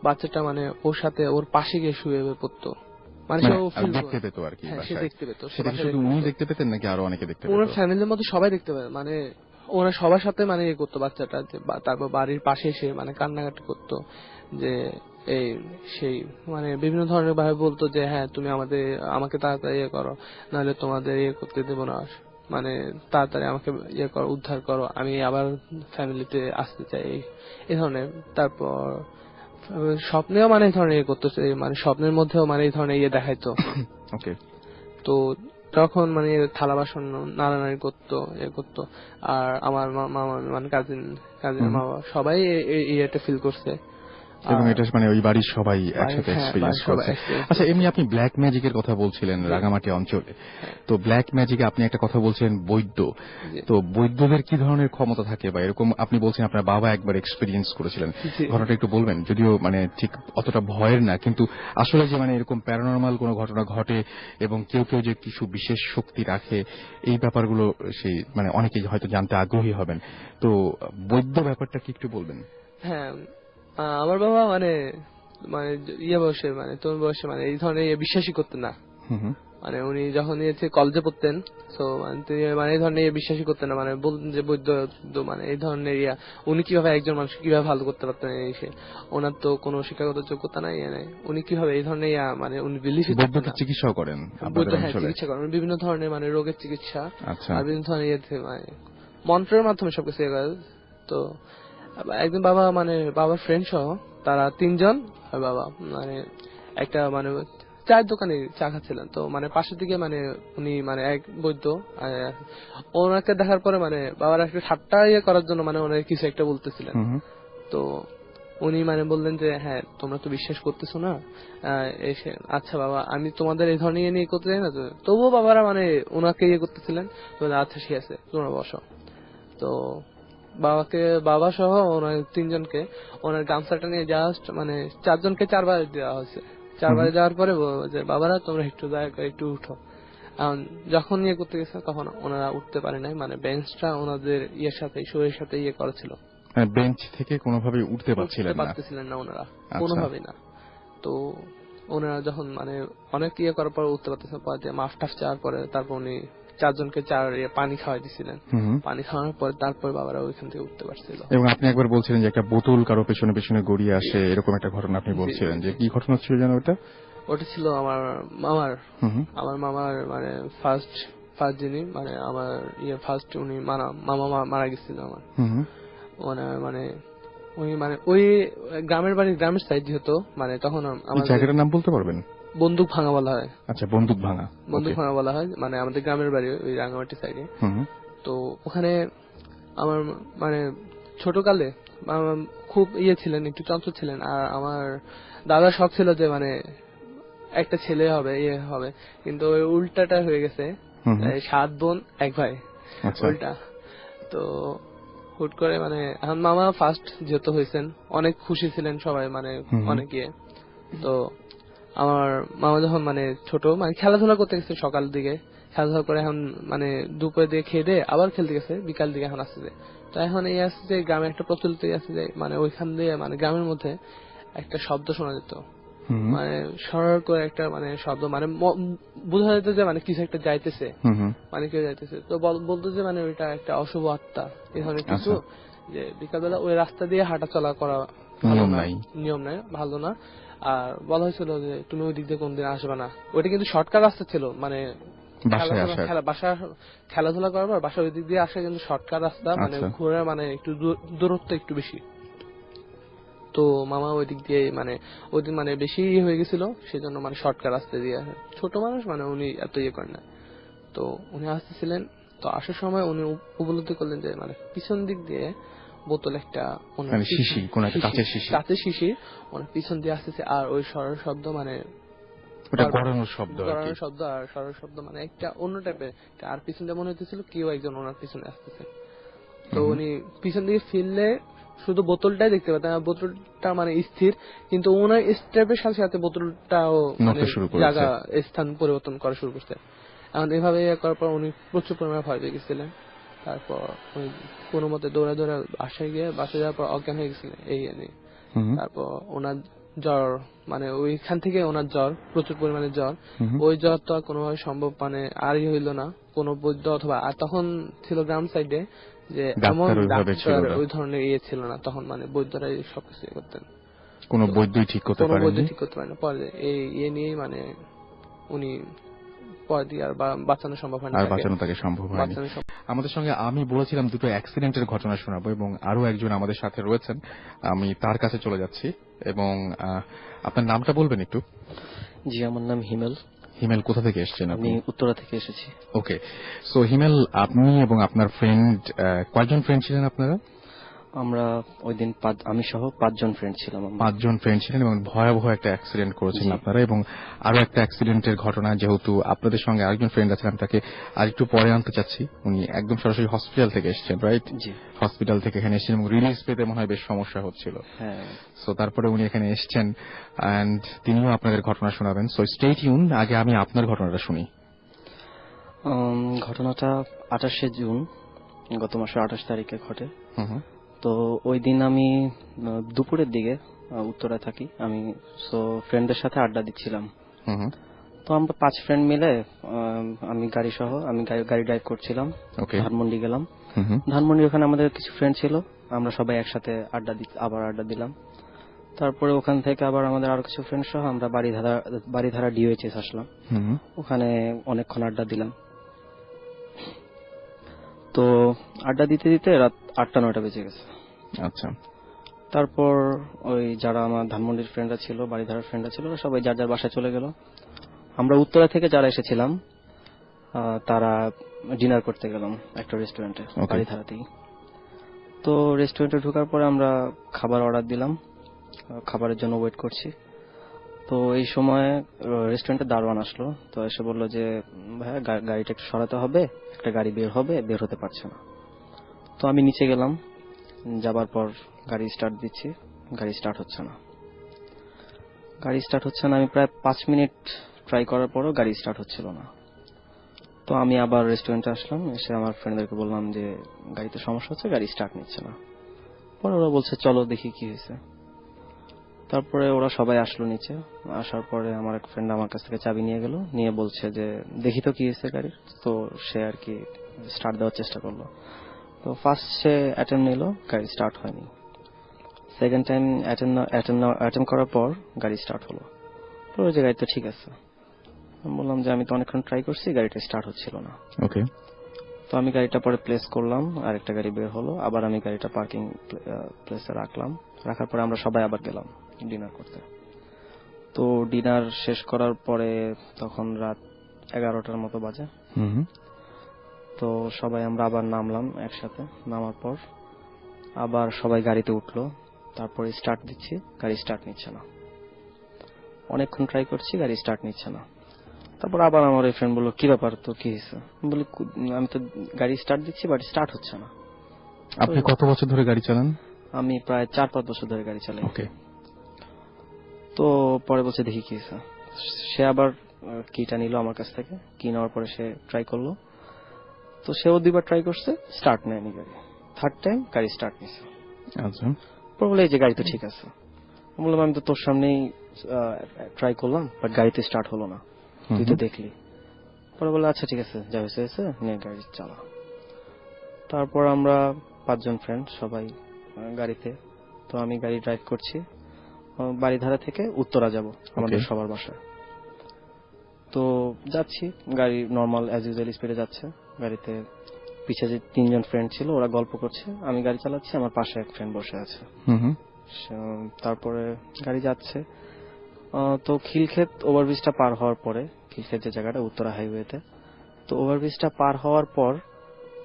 বাচ্চাটা মানে ওর সাথে ওর পাশে গিয়ে শুয়ে পড়তো, মানে দেখতে পেত আর কি। সে দেখতে পেত। শুধু উনি দেখতে পেতেন নাকি আরো অনেকে দেখতে পেত? ওনার ফ্যামিলির মধ্যে সবাই দেখতে পেত, মানে ওরা সবার সাথে মানে করতো বাচ্চাটা, তারপর বাড়ির পাশে এসে মানে কান্নাকাটি করতো যে এই সেই মানে বিভিন্ন ধরনের ভাবে বলতো যে হ্যাঁ তুমি আমাকে তাড়াতাড়ি করো, নাহলে তোমাদের করতে দেবো না, মানে তাড়াতাড়ি আমাকে করো, উদ্ধার করো, আমি আবার ফ্যামিলিতে আসতে চাই এই ধরনের। তারপর স্বপ্নেও মানে এই ধরনের করতেছে, মানে স্বপ্নের মধ্যেও মানে এই ধরনের দেখাইতো। তো তখন মানে থালা বাসন নাড়ানাড়ি করতো করতো। আর আমার মামা মানে কাজিন মামা সবাই এটা ফিল করছে, এবং এটা মানে ওই বাড়ির সবাই একসাথে এক্সপেরিয়েন্স করছে। আচ্ছা, এমনি আপনি ব্ল্যাক ম্যাজিকের কথা বলছিলেন রাঙামাটি অঞ্চলে, তো ব্ল্যাক ম্যাজিকে আপনি একটা কথা বলছেন বৈদ্য, তো বৈদ্যদের কি ধরনের ক্ষমতা থাকে বা এরকম আপনি বলছেন আপনার বাবা একবার এক্সপেরিয়েন্স করেছিলেন, ঘটনাটা একটু বলবেন? যদিও মানে ঠিক অতটা ভয়ের না, কিন্তু আসলে যে মানে এরকম প্যারানরমাল কোনো ঘটনা ঘটে এবং কেউ কেউ যে কিছু বিশেষ শক্তি রাখে, এই ব্যাপারগুলো সেই মানে অনেকেই হয়তো জানতে আগ্রহী হবেন, তো বৈদ্য ব্যাপারটা কি একটু বলবেন? হ্যাঁ, আমার বাবা মানে মানে বয়সে মানে তরুণ বয়সে মানে এই ধরনের বিশ্বাসই করতেন না। মানে উনি যখন কলেজে পড়তেন, তো তিনি মানে এই ধরনের বিশ্বাসই করতেন না, মানে বলতেন যে বৈদ্য মানে এই ধরনের উনি কিভাবে একজন মানুষ কিভাবে ভালো করতে পারতেন, ওনার তো কোনো শিক্ষাগত যোগ্যতা নাই, উনি কিভাবে এই ধরনের মানে উনি বিলিফই চিকিৎসা করেন, চিকিৎসা করেন বিভিন্ন ধরনের মানে রোগের চিকিৎসা, আর বিভিন্ন ধরনের মানে মন্ত্রের মাধ্যমে সবকিছু করে। তো একদিন বাবা মানে বাবার ফ্রেন্ড সহ তারা 3 জন আর বাবা মানে একটা মানে চায়ের দোকানে চা খাচ্ছিলেন। তো মানে পাশের দিকে মানে উনি মানে এক বৈদ্য ওনাকে দেখার পরে মানে বাবার একটা ঠাট্টা করার জন্য মানে ওনাকে কিছু একটা বলতেছিলেন। তো উনি মানে বললেন যে হ্যাঁ তোমরা তো বিশ্বাস করতেছো না, এসে আচ্ছা বাবা আমি তোমাদের এই ধরনের নিয়ে করতে চাই না, তবুও বাবারা মানে ওনাকে করতেছিলেন। আচ্ছা ঠিক আছে তোমরা বসো। তো বাবা সহ ওনার 3 জনকে ওনার গামছাটা নিয়ে জাস্ট মানে 4 জনকে 4 বার দেওয়া হয়েছে। 4 বারে যাওয়ার পরে যে বাবারা তোমরা একটু দয়া করে একটু উঠো। যখন করতে গেছে তখন ওনারা উঠতে পারে নাই, মানে বেঞ্চটা ওনাদের সাথে শরীরের সাথে করা ছিল, বেঞ্চ থেকে কোনোভাবে উঠতে পারছিলেন না ওনারা, কোনোভাবেই না। তো ওনারা যখন মানে অনেক করার পর উঠতে পারতেছেন, মাফ টাফ চাওয়ার পরে তারপর উনি 4 জনকে পানি খাওয়াই দিছিলেন। পানি খাওয়ানোর পর তারপর বাবারা ওইখান থেকে উঠতে পারছিল। এবং আপনি একবার বলছিলেন যে একটা বোতল কারো পেছনে পেছনে গড়িয়ে আসে, এরকম একটা ঘটনা আপনি বলছিলেন, যে কি ঘটনা ছিল যেন ওটা ছিল আমার মামার মানে ফার্স্ট যিনি মানে আমার ফার্স্ট উনি মামা মারা গেছিল আমার। মানে উনি মানে ওই গ্রামের সাইড যেহেতু মানে তখন আমার জায়গাটার নাম বলতে পারবেন? বন্দুক ভাঙা বলা হয়। আচ্ছা, বন্দুক ভাঙা বলা হয়, মানে আমাদের গ্রামের বাড়ি ওই রাঙ্গামাটি সাইডে। তো ওখানে আমার মানে ছোটকালে খুব ছিলেন, একটু চঞ্চল ছিলেন। আর আমার দাদার শখ ছিল যে মানে একটা ছেলে হবে, হবে, কিন্তু ওই উল্টাটা হয়ে গেছে। 7 বোন 1 ভাই, উল্টা। তো হুট করে মানে এখন মামা ফার্স্ট যেহেতু হয়েছেন, অনেক খুশি ছিলেন সবাই, মানে অনেক ইয়ে। তো আমার মামা যখন মানে ছোট, মানে খেলাধুলা করতে গেছে সকাল দিকে, খেলাধুলা করে এখন মানে দুপুরে দিয়ে খেয়ে দিয়ে আবার খেলতে গেছে বিকাল দিকে এখন আসছে। তো এখন এই আসছে যে গ্রামে একটা প্রচলিত আছে যে মানে ওইখান দিয়ে মানে গ্রামের মধ্যে একটা শব্দ শোনা যেত, মানে সরল করে একটা মানে শব্দ, মানে বোঝা যেত যে মানে কিছু একটা যাইতেছে, মানে কেউ যাইতেছে। তো বলতো যে মানে ওইটা একটা অশুভ আত্মা, এই ধরনের কিছু, যে বিকালবেলা ওই রাস্তা দিয়ে হাঁটা চলা করা নিয়ম নাই, ভালো না। আর বলা হয়েছিল যে তুমি ওই দিক দিয়ে কোনদিন আসবে না। ওইটা কিন্তু শর্টকাট রাস্তা ছিল, মানে খেলাধুলা করার পর বাসা ওই দিক দিয়ে আসা কিন্তু শর্টকাট রাস্তা, মানে ঘোরা মানে একটু দূরত্ব একটু বেশি। তো মামা ওই দিক দিয়ে মানে ওই দিন মানে বেশি হয়ে গেছিল, সেজন্য মানে শর্টকাট রাস্তা দিয়ে আসে। ছোট মানুষ মানে উনি এত ইয়ে করেন না। তো উনি আসতেছিলেন, তো আসার সময় উনি উপলব্ধি করলেন যে মানে পিছন দিক দিয়ে বোতল একটা কাঁচের শিশি ওনার পিছন দিয়ে আসতেছে। আর ওই সরল শব্দ, মানে গড়ানোর শব্দ আর সরল শব্দ, মানে একটা অন্য টাইপের। আর পিছন দিয়ে মনে হইতেছিল কেউ একজন ওনার পিছনে আসতেছে। তো উনি পিছন দিকে ফিরলে শুধু বোতলটাই দেখতে পেতেন, বোতলটা মানে স্থির, কিন্তু ওনার স্টেপের সাথে সাথে বোতলটাও মানে জায়গা স্থান পরিবর্তন করা শুরু করছে। এখন এভাবে করার পর উনি প্রচুর পরিমাণে ভয় পেয়ে গেছিলেন। তারপর ওই কোনো মতে দৌড়া বাসায় গিয়ে বাসায় যাওয়ার পর অজ্ঞান হয়ে গেছিলেন এই নিয়ে। তারপর ওনার জ্বর, মানে ওইখান থেকে ওনার জ্বর, প্রচুর পরিমাণে জ্বর। ওই জ্বর তো আর কোনোভাবে সম্ভব মানে আরই হইল না, কোন বৈদ্য অথবা, আর তখন ছিল গ্রাম সাইডে যে এমন ডাক্তার ওই ধরনের ইয়ে ছিল না, তখন মানে বৈদ্যরাই সবকিছু করতেন, কোনো বৈদ্যই ঠিক করতে পারেন না। পরে এই ইয়ে নিয়েই মানে উনি পরে দিয়ে আর বাঁচানো সম্ভব হয় না, আমাদের সঙ্গে আমি বলেছিলাম দুটো অ্যাক্সিডেন্টের ঘটনা শোনাবো, এবং আরো একজন আমাদের সাথে রয়েছেন, আমি তার কাছে চলে যাচ্ছি। এবং আপনার নামটা বলবেন একটু? জি, আমার নাম হিমেল। হিমেল, কোথা থেকে এসেছেন? আমি উত্তরা থেকে এসেছি। ওকে, সো হিমেল, আপনি এবং আপনার ফ্রেন্ড, কয়জন ফ্রেন্ড ছিলেন আপনারা? আমরা ওই দিন আমি সহ 5 জন ফ্রেন্ড ছিলাম। 5 জন ফ্রেন্ড ছিলেন এবং ভয়াবহ একটা অ্যাক্সিডেন্ট করেছেন আপনারা। এবং আরো একটা অ্যাক্সিডেন্টের ঘটনা, যেহেতু আপনাদের সঙ্গে আরেকজন ফ্রেন্ড আছেন, আমি তাকে আরেকটু পরে আনতে চাচ্ছি। উনি একদম সরাসরি হসপিটাল থেকে এসেছেন, রাইট? জি, হসপিটাল থেকে এখানে এসেছেন এবং রিলিজ পেতে মনে হয় বেশ সমস্যা হচ্ছিল। হ্যাঁ, সো তারপরে উনি এখানে এসেছেন এন্ড তিনিও আপনাদের ঘটনা শোনাবেন। So stay tuned. আগে আমি আপনার ঘটনাটা শুনি। ঘটনাটা 28শে জুন, গত মাসের 28 তারিখে ঘটে। তো ওই দিন আমি দুপুরের দিকে উত্তরায় থাকি আমি, সো ফ্রেন্ডদের সাথে আড্ডা দিচ্ছিলাম। তো আমরা 5 ফ্রেন্ড মিলে, আমি গাড়ি ড্রাইভ করছিলাম, ধানমন্ডি গেলাম। ধানমন্ডি ওখানে আমাদের কিছু ফ্রেন্ড ছিল, আমরা সবাই একসাথে আড্ডা দিলাম। তারপরে ওখান থেকে আবার আমাদের আরো কিছু ফ্রেন্ড সহ আমরা বাড়িধারা ডিওএইচএস আসলাম। ওখানে অনেকক্ষণ আড্ডা দিলাম। তো আড্ডা দিতে দিতে রাত 8টা-9টা বেজে গেছে। আচ্ছা, তারপর ওই যারা আমার ধানমন্ডির ফ্রেন্ডরা ছিল, বাড়িধারার ফ্রেন্ডরা ছিল, সবাই যার যার বাসায় চলে গেল। আমরা উত্তরা থেকে যারা এসেছিলাম তারা ডিনার করতে গেলাম একটা রেস্টুরেন্টে বাড়িধারাতেই। তো রেস্টুরেন্টে ঢোকার পরে আমরা খাবার অর্ডার দিলাম, খাবারের জন্য ওয়েট করছি। তো এই সময় রেস্টুরেন্টে দারোয়ান আসলো। তো এসে বললো যে ভাইয়া গাড়িটা একটু সরাতে হবে, একটা গাড়ি বের হতে পারছে না। তো আমি নিচে গেলাম, যাবার পর গাড়ি স্টার্ট দিচ্ছি, গাড়ি স্টার্ট হচ্ছে না। আমি প্রায় 5 মিনিট ট্রাই করার পরও গাড়ি স্টার্ট হচ্ছিল না। তো আমি আবার রেস্টুরেন্টে আসলাম, এসে আমার ফ্রেন্ডদেরকে বললাম যে গাড়িতে সমস্যা হচ্ছে, গাড়ি স্টার্ট নিচ্ছে না। পরে ওরা বলছে চলো দেখি কি হয়েছে। তারপরে ওরা সবাই আসলো নিচে। আসার পরে আমার এক ফ্রেন্ড আমার কাছ থেকে চাবি নিয়ে গেল, নিয়ে বলছে যে দেখি তো কি হয়েছে গাড়ির। তো সে আর কি স্টার্ট দেওয়ার চেষ্টা করলো। তো ফার্স্ট সে অ্যাটেম্প নিল, গাড়ি স্টার্ট হয়নি। সেকেন্ড টাইম অ্যাটেম্প করার পর গাড়ি স্টার্ট হলো। তো ওই যে গাড়িটা ঠিক আছে। আমি বললাম যে আমি তো অনেকক্ষণ ট্রাই করছি, গাড়িটা স্টার্ট হচ্ছিল না। ওকে, তো আমি গাড়িটা পরে প্লেস করলাম, আর একটা গাড়ি বের হলো। আবার আমি গাড়িটা পার্কিং প্লেসে রাখলাম। রাখার পরে আমরা সবাই আবার গেলাম ডিনার করতে। তো ডিনার শেষ করার পরে তখন রাত 11টার মতো বাজে। তো সবাই আমরা আবার নামলাম একসাথে। নামার পর আবার সবাই গাড়িতে উঠলো, তারপরে স্টার্ট দিচ্ছি, গাড়ি স্টার্ট নিচ্ছে না। অনেকক্ষণ ট্রাই করছি, গাড়ি স্টার্ট নিচ্ছে না। তারপর আবার আমার এই ফ্রেন্ড বললো, কি ব্যাপার, তো কি হয়েছে? বলি, আমি তো গাড়ি স্টার্ট দিচ্ছি বাট স্টার্ট হচ্ছে না। আপনি কত বছর ধরে গাড়ি চালান? আমি প্রায় 4-5 বছর ধরে গাড়ি চালাই। ওকে। তো পরে বলছে দেখি কি হয়েছে। সে আবার কিটা নিল আমার কাছ থেকে, কি নেওয়ার পরে সে ট্রাই করলো। তো সেও 2বার ট্রাই করছে, স্টার্ট নেয়নি গাড়ি। 3rd টাইম গাড়ি স্টার্ট নিছে। আচ্ছা। পরে বলে, এই যে গাড়ি তো ঠিক আছে। বললাম, আমি তো তোর সামনেই ট্রাই করলাম বাট গাড়িতে স্টার্ট হলো না, তুই তো দেখলি। পরে বলে, আচ্ছা ঠিক আছে, যা হয়েছে হয়েছে, নিয়ে গাড়ি চালা। তারপর আমরা 5 জন ফ্রেন্ড সবাই গাড়িতে। তো আমি গাড়ি ড্রাইভ করছি, বাড়িধারা থেকে উত্তরা যাব আমাদের সবার বাসায়। তো যাচ্ছি, গাড়ি নর্মাল অ্যাজ ইউজুয়াল স্পিডে যাচ্ছে। গাড়িতে পিছে যে 3 জন ফ্রেন্ড ছিল ওরা গল্প করছে, আমি গাড়ি চালাচ্ছি, আমার পাশে এক ফ্রেন্ড বসে আছে। তারপরে গাড়ি যাচ্ছে। তো খিলক্ষেত ওভারব্রিজটা পার হওয়ার পরে, খিলক্ষেত যে জায়গাটা উত্তরা হাইওয়েতে, তো ওভারব্রিজটা পার হওয়ার পর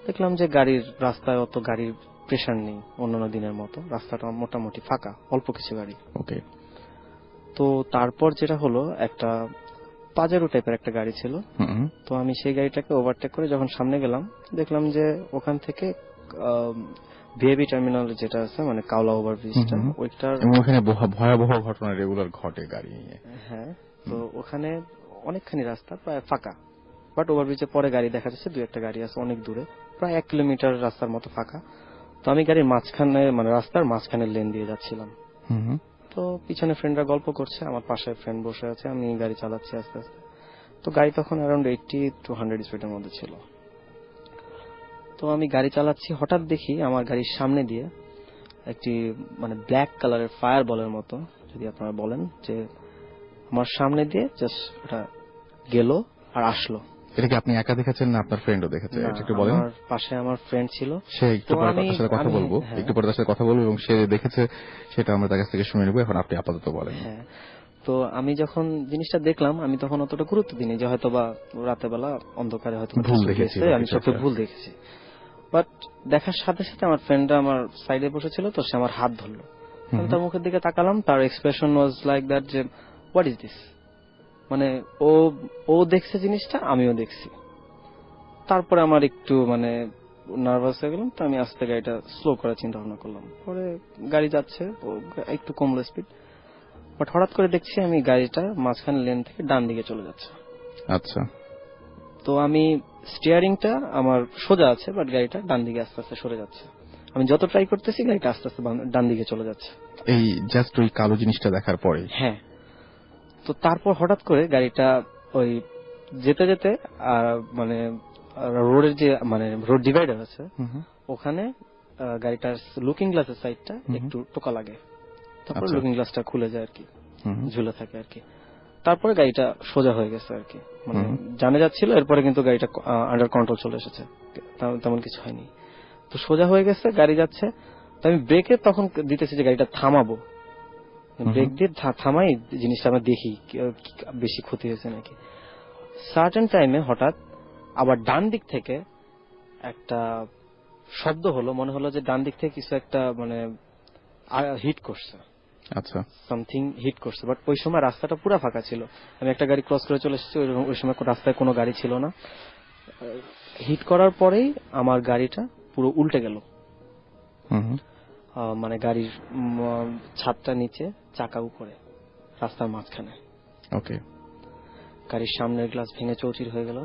দেখলাম যে গাড়ির রাস্তায় অত গাড়ির প্রেসার নেই অন্যান্য দিনের মতো। রাস্তাটা মোটামুটি ফাঁকা, অল্প কিছু গাড়ি। ওকে। তো তারপর যেটা হলো, একটা পাজেরো টাইপের একটা গাড়ি ছিল। তো আমি সেই গাড়িটাকে ওভারটেক করে যখন সামনে গেলাম, দেখলাম যে ওখান থেকে ভিআইপি টার্মিনাল যেটা আছে, মানে কাওলা ওভারব্রিজটা, ওইটার ওখানে ভয়াবহ ঘটনা রেগুলার ঘটে গাড়ি নিয়ে। হ্যাঁ। তো ওখানে অনেকখানি রাস্তা প্রায় ফাঁকা, বাট ওভারব্রিজের পরে গাড়ি দেখা যাচ্ছে, 2-1টা গাড়ি আছে অনেক দূরে, প্রায় 1 কিলোমিটার রাস্তার মতো ফাঁকা। তো আমি গাড়ির মাঝখানে, মানে রাস্তার মাঝখানে লেন দিয়ে যাচ্ছিলাম। তো পিছনে ফ্রেন্ডরা গল্প করছে, আমার পাশে ফ্রেন্ড বসে আছে, আমি গাড়ি চালাচ্ছি আস্তে আস্তে। তো গাড়ি তখন অ্যারাউন্ড 80-100 স্পিডের মধ্যে ছিল। তো আমি গাড়ি চালাচ্ছি, হঠাৎ দেখি আমার গাড়ির সামনে দিয়ে একটি মানে ব্ল্যাক কালারের ফায়ার বলের মতো, যদি আপনারা বলেন, যে আমার সামনে দিয়ে জাস্ট ওটা গেল আর আসলো। এটা কি আপনি একা দেখেছেন না আপনার ফ্রেন্ডও দেখেছে? এটা একটু বলেন। আমার পাশে আমার ফ্রেন্ড ছিল, সে একটু পরে তার সাথে কথা বলবো, একটু পরে তার সাথে কথা বলবো, এবং সে দেখেছে সেটা আমরা তার কাছ থেকে শুনে নেবো। এখন আপনি আপাতত বলেন। হ্যাঁ। তো আমি যখন জিনিসটা দেখলাম, আমি তখন অতটা গুরুত্ব দিইনি, যে হয়তো বা রাতের বেলা অন্ধকারে হয়তো ভুল দেখেছি, আমি চোখে ভুল দেখেছি। বাট দেখার সাথে সাথে আমার ফ্রেন্ডটা আমার সাইডে বসেছিল, তো সে আমার হাত ধরলো। আমি তার মুখের দিকে তাকালাম, তার এক্সপ্রেশন ওয়াজ লাইক দ্যাট, যে হোয়াট ইজ দিস, মানে ও দেখছে জিনিসটা, আমিও দেখছি। তারপরে আমার একটু মানে নার্ভাস হয়ে গেলাম, তো আমি আস্তে গাড়িটা স্লো করার চিন্তা ভাবনা করলাম। পরে গাড়ি যাচ্ছে, একটু কমলো স্পিড, বাট হঠাৎ করে দেখছি আমি গাড়িটা মাঝখানে লেন থেকে ডান দিকে চলে যাচ্ছে। আচ্ছা। তো আমি স্টিয়ারিংটা আমার সোজা আছে, বাট গাড়িটা ডান দিকে আস্তে আস্তে সরে যাচ্ছে। আমি যত ট্রাই করতেছি, গাড়িটা আস্তে আস্তে ডান দিকে চলে যাচ্ছে। এই জাস্ট ওই কালো জিনিসটা দেখার পরে? হ্যাঁ। তো তারপর হঠাৎ করে গাড়িটা ওই যেতে যেতে মানে রোডের যে মানে রোড ডিভাইডার আছে, ওখানে গাড়িটার লুকিং গ্লাসের সাইডটা একটু টোকা লাগে। তারপর লুকিং গ্লাসটা খুলে যায় আর কি, ঝুলে থাকে আর কি। তারপরে গাড়িটা সোজা হয়ে গেছে আর কি, মানে জানে যাচ্ছিল, এরপরে কিন্তু গাড়িটা আন্ডার কন্ট্রোল চলে এসেছে, তেমন কিছু হয়নি। তো সোজা হয়ে গেছে, গাড়ি যাচ্ছে। তো আমি ব্রেকে তখন দিতেছি যে গাড়িটা থামাবো, ব্রেক দিয়ে থামাই জিনিসটা আমরা দেখি বেশি ক্ষতি হয়েছে নাকি। সার্টেন টাইমে হঠাৎ আবার ডান দিক থেকে একটা শব্দ হলো, মনে হলো যে ডান দিক থেকে কিছু একটা মানে হিট করছে। আচ্ছা, সামথিং হিট করছে, বাট ওই সময় রাস্তাটা পুরো ফাঁকা ছিল। আমি একটা গাড়ি ক্রস করে চলে এসেছি, ওই সময় রাস্তায় কোনো গাড়ি ছিল না। হিট করার পরেই আমার গাড়িটা পুরো উল্টে গেল, মানে গাড়ির ছাদটা নিচে, চাকা উপরে, রাস্তার মাঝখানে। ওকে। গাড়ির সামনের গ্লাস ভেঙে চৌচির হয়ে গেল,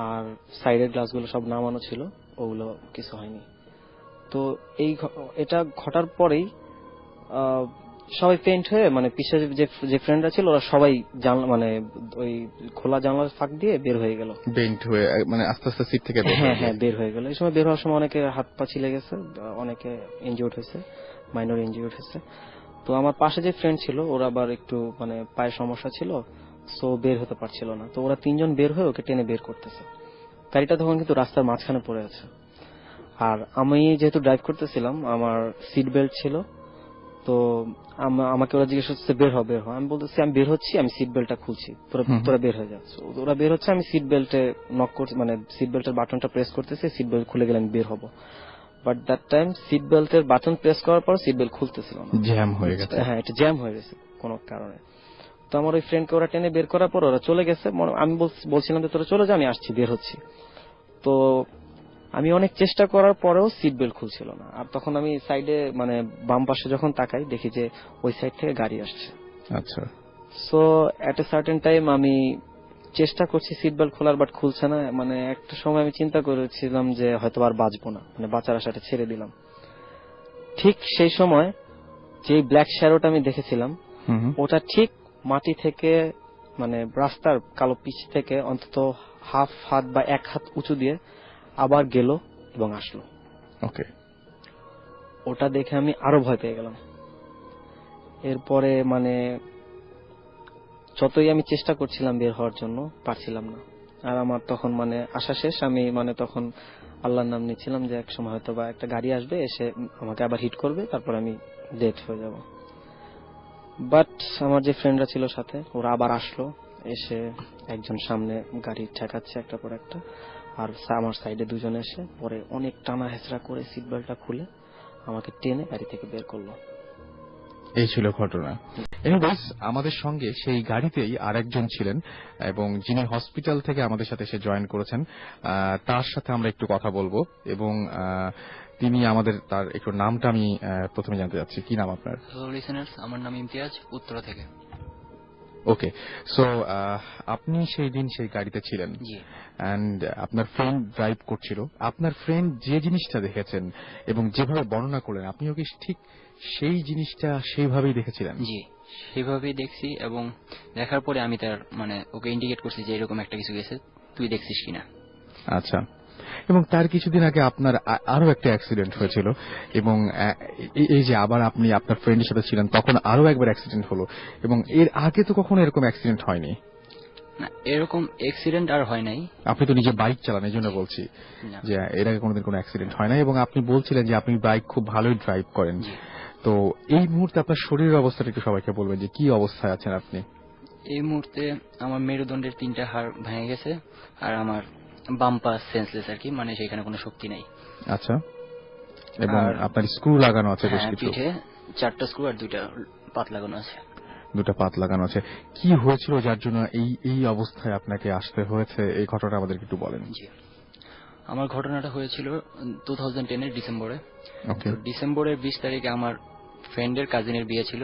আর সাইডের গ্লাসগুলো সব নামানো ছিল, ওগুলো কিছু হয়নি। তো এটা ঘটার পরেই সবাই পেন্ট হয়ে, মানে পিছনে যে ফ্রেন্ডরা ছিল ওরা সবাই মানে ওই খোলা জানলার ফাঁক দিয়ে বের হয়ে গেল, বেন্ট হয়ে, মানে আস্তে আস্তে সিট থেকে বের হয়ে গেল। এই সময় বের হওয়ার সময় অনেকে হাত পা ছিলে গেছে, অনেকে ইনজিউর্ড হয়েছে, মাইনর ইনজিউর্ড হয়েছে। তো আমার পাশে যে ফ্রেন্ড ছিল, ওরা আবার একটু মানে পায়ের সমস্যা ছিল, সো বের হতে পারছিল না। তো ওরা 3 জন বের হয়ে ওকে টেনে বের করতেছে। গাড়িটা তখন কিন্তু রাস্তার মাঝখানে পড়ে আছে। আর আমি যেহেতু ড্রাইভ করতেছিলাম, আমার সিট বেল্ট ছিল, তো আমাকে ওরা জিজ্ঞেস করছে বের হ। আমি বলতেছি আমি বের হচ্ছি, আমি সিট বেল্টটা খুলছি, তোরা বের হয়ে যাচ্ছে। ওরা বের হচ্ছে, আমি সিট বেল্টে নক করছি, মানে সিট বেল্টের বাটনটা প্রেস করতেছি, সিট বেল্ট খুলে গেলে আমি বের হব। বাট দ্যাট টাইম সিট বেল্টের বাটন প্রেস করার পর সিট বেল্ট খুলতেছিল না, জ্যাম হয়ে গেছে। হ্যাঁ, এটা জ্যাম হয়ে গেছে কোনো কারণে। তো আমার ওই ফ্রেন্ডকে ওরা টেনে বের করার পর ওরা চলে গেছে। আমি বলছিলাম যে তোরা চলে যা, আমি আসছি, বের হচ্ছি। তো আমি অনেক চেষ্টা করার পরেও সিট বেল্ট খুলছিল না। আর তখন আমি সাইডে, মানে বাম পাশে যখন তাকাই, দেখি যে ওই সাইড থেকে গাড়ি আসছে। আচ্ছা। So at a certain time আমি চেষ্টা করছি সিট বেল্ট খোলার, বাট খুলছে না। মানে একটা সময় আমি চিন্তা করেছিলাম যে হয়তো আর বাঁচবো না, মানে বাঁচার আশাটা ছেড়ে দিলাম। ঠিক সেই সময় যে ব্ল্যাক শ্যারোটা আমি দেখেছিলাম, ওটা ঠিক মাটি থেকে, মানে রাস্তার কালো পিচ থেকে অন্তত হাফ হাত বা এক হাত উঁচু দিয়ে আবার গেল এবং আসলো। ওকে। ওটা দেখে আমি আরো ভয় পেয়ে গেলাম। এরপরে মানে যতই আমি চেষ্টা করছিলাম বের হওয়ার জন্য, পারছিলাম না। আর আমার তখন মানে আশা শেষ। আমি মানে তখন আল্লাহর নাম নিচ্ছিলাম যে এক সময় হয়তো বা একটা গাড়ি আসবে, এসে আমাকে আবার হিট করবে, তারপর আমি ডেড হয়ে যাব। বাট আমার যে ফ্রেন্ডরা ছিল সাথে, ওরা আবার আসলো, এসে একজন সামনে গাড়ি ঠেকাচ্ছে একটা পর একটা, আর আমার সাইডে দুজন এসে পরে অনেক টানা হেঁচড়া করে সিট বেল্টটা খুলে আমাকে টেনে গাড়ি থেকে বের করলো। এই ছিল ঘটনা। এনিওয়েজ, আমাদের সঙ্গে সেই গাড়িতেই আরেকজন ছিলেন এবং যিনি হসপিটাল থেকে আমাদের সাথে এসে জয়েন করেছেন, তার সাথে আমরা একটু কথা বলবো এবং তিনি আমাদের, তার একটু নামটা আমি প্রথমে জানতে চাচ্ছি। কি নাম আপনার? হ্যালো লিসেনার্স, আমার নাম ইমতিয়াজ, উত্তরা থেকে। ওকে। সো আপনি সেই দিন সেই গাড়িতে ছিলেন এন্ড আপনার ফ্রেন্ড ড্রাইভ করছিল। আপনার ফ্রেন্ড যে জিনিসটা দেখেছেন এবং যেভাবে বর্ণনা করলেন, আপনিও কি ঠিক সেই জিনিসটা সেইভাবেই দেখেছিলেন? জি, সেভাবেই দেখছি এবং দেখার পরে আমি তার মানে ওকে ইন্ডিকেট করছি যে এরকম একটা কিছু গেছে, তুই দেখছিস কিনা। আচ্ছা। এবং তার কিছুদিন আগে আপনার আরো একটা অ্যাক্সিডেন্ট হয়েছিল এবং এই যে আবার আপনি আপনার ফ্রেন্ডের সাথে ছিলেন, তখন আরো একবার অ্যাক্সিডেন্ট হলো এবং এর আগে তো কখনো এরকম অ্যাক্সিডেন্ট হয়নি। না, এরকম অ্যাক্সিডেন্ট আর হয় নাই। আপনি তো নিজে বাইক চালান, এই জন্য বলছি যে এর আগে কোনোদিন কোনো অ্যাক্সিডেন্ট হয় নাই এবং আপনি বলছিলেন যে আপনি বাইক খুব ভালোই ড্রাইভ করেন। তো এই মুহূর্তে আপনার শরীরের অবস্থাটা একটু সবাইকে বলবেন যে কি অবস্থায় আছেন আপনি? এই মুহূর্তে আমার মেরুদণ্ডের 3টা হাড় ভেঙে গেছে আর আমার বাম পা সেন্সলেস আর কি, মানে সেখানে কোনো শক্তি নাই। আচ্ছা। এবং আপনার স্ক্রু লাগানো আছে বেশ কিছু? পিঠে 4টা স্ক্রু আর 2টা পাত লাগানো আছে। 2টা পাত লাগানো আছে। কি হয়েছিল যার জন্য এই অবস্থায় আপনাকে আসতে হয়েছে, এই ঘটনা আমাদেরকে একটু বলেন। জি, আমার ঘটনাটা হয়েছিল 2010 ডিসেম্বরে। ডিসেম্বরের 20 তারিখে আমার ফ্রেন্ডের কাজিনের বিয়ে ছিল।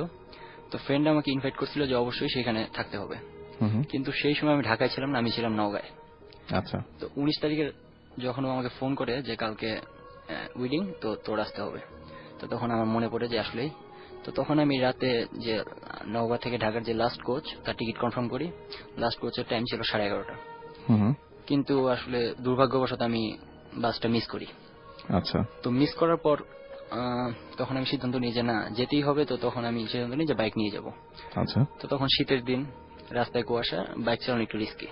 তো ফ্রেন্ড আমাকে ইনভাইট করছিল যে অবশ্যই সেখানে থাকতে হবে, কিন্তু সেই সময় আমি ঢাকায় ছিলাম না, আমি ছিলাম নওগাঁয়। আচ্ছা। তো 19 তারিখে যখন আমাকে ফোন করে যে কালকে উইডিং, তো তোর আসতে হবে, তো তখন আমার মনে পড়ে যে আসলেই। তো তখন আমি রাতে যে নওগাঁ থেকে ঢাকার যে লাস্ট কোচ, তার টিকিট কনফার্ম করি। লাস্ট কোচের টাইম ছিল 11:30। কিন্তু আসলে দুর্ভাগ্যবশত আমি বাসটা মিস করি। আচ্ছা। তো মিস করার পর তখন আমি সিদ্ধান্ত নিই যে না, যেতেই হবে। তো তখন আমি সিদ্ধান্ত নিই যে বাইক নিয়ে যাব। আচ্ছা। তো তখন শীতের দিন, রাস্তায় কুয়াশা, বাইক চালানো একটু রিস্কি।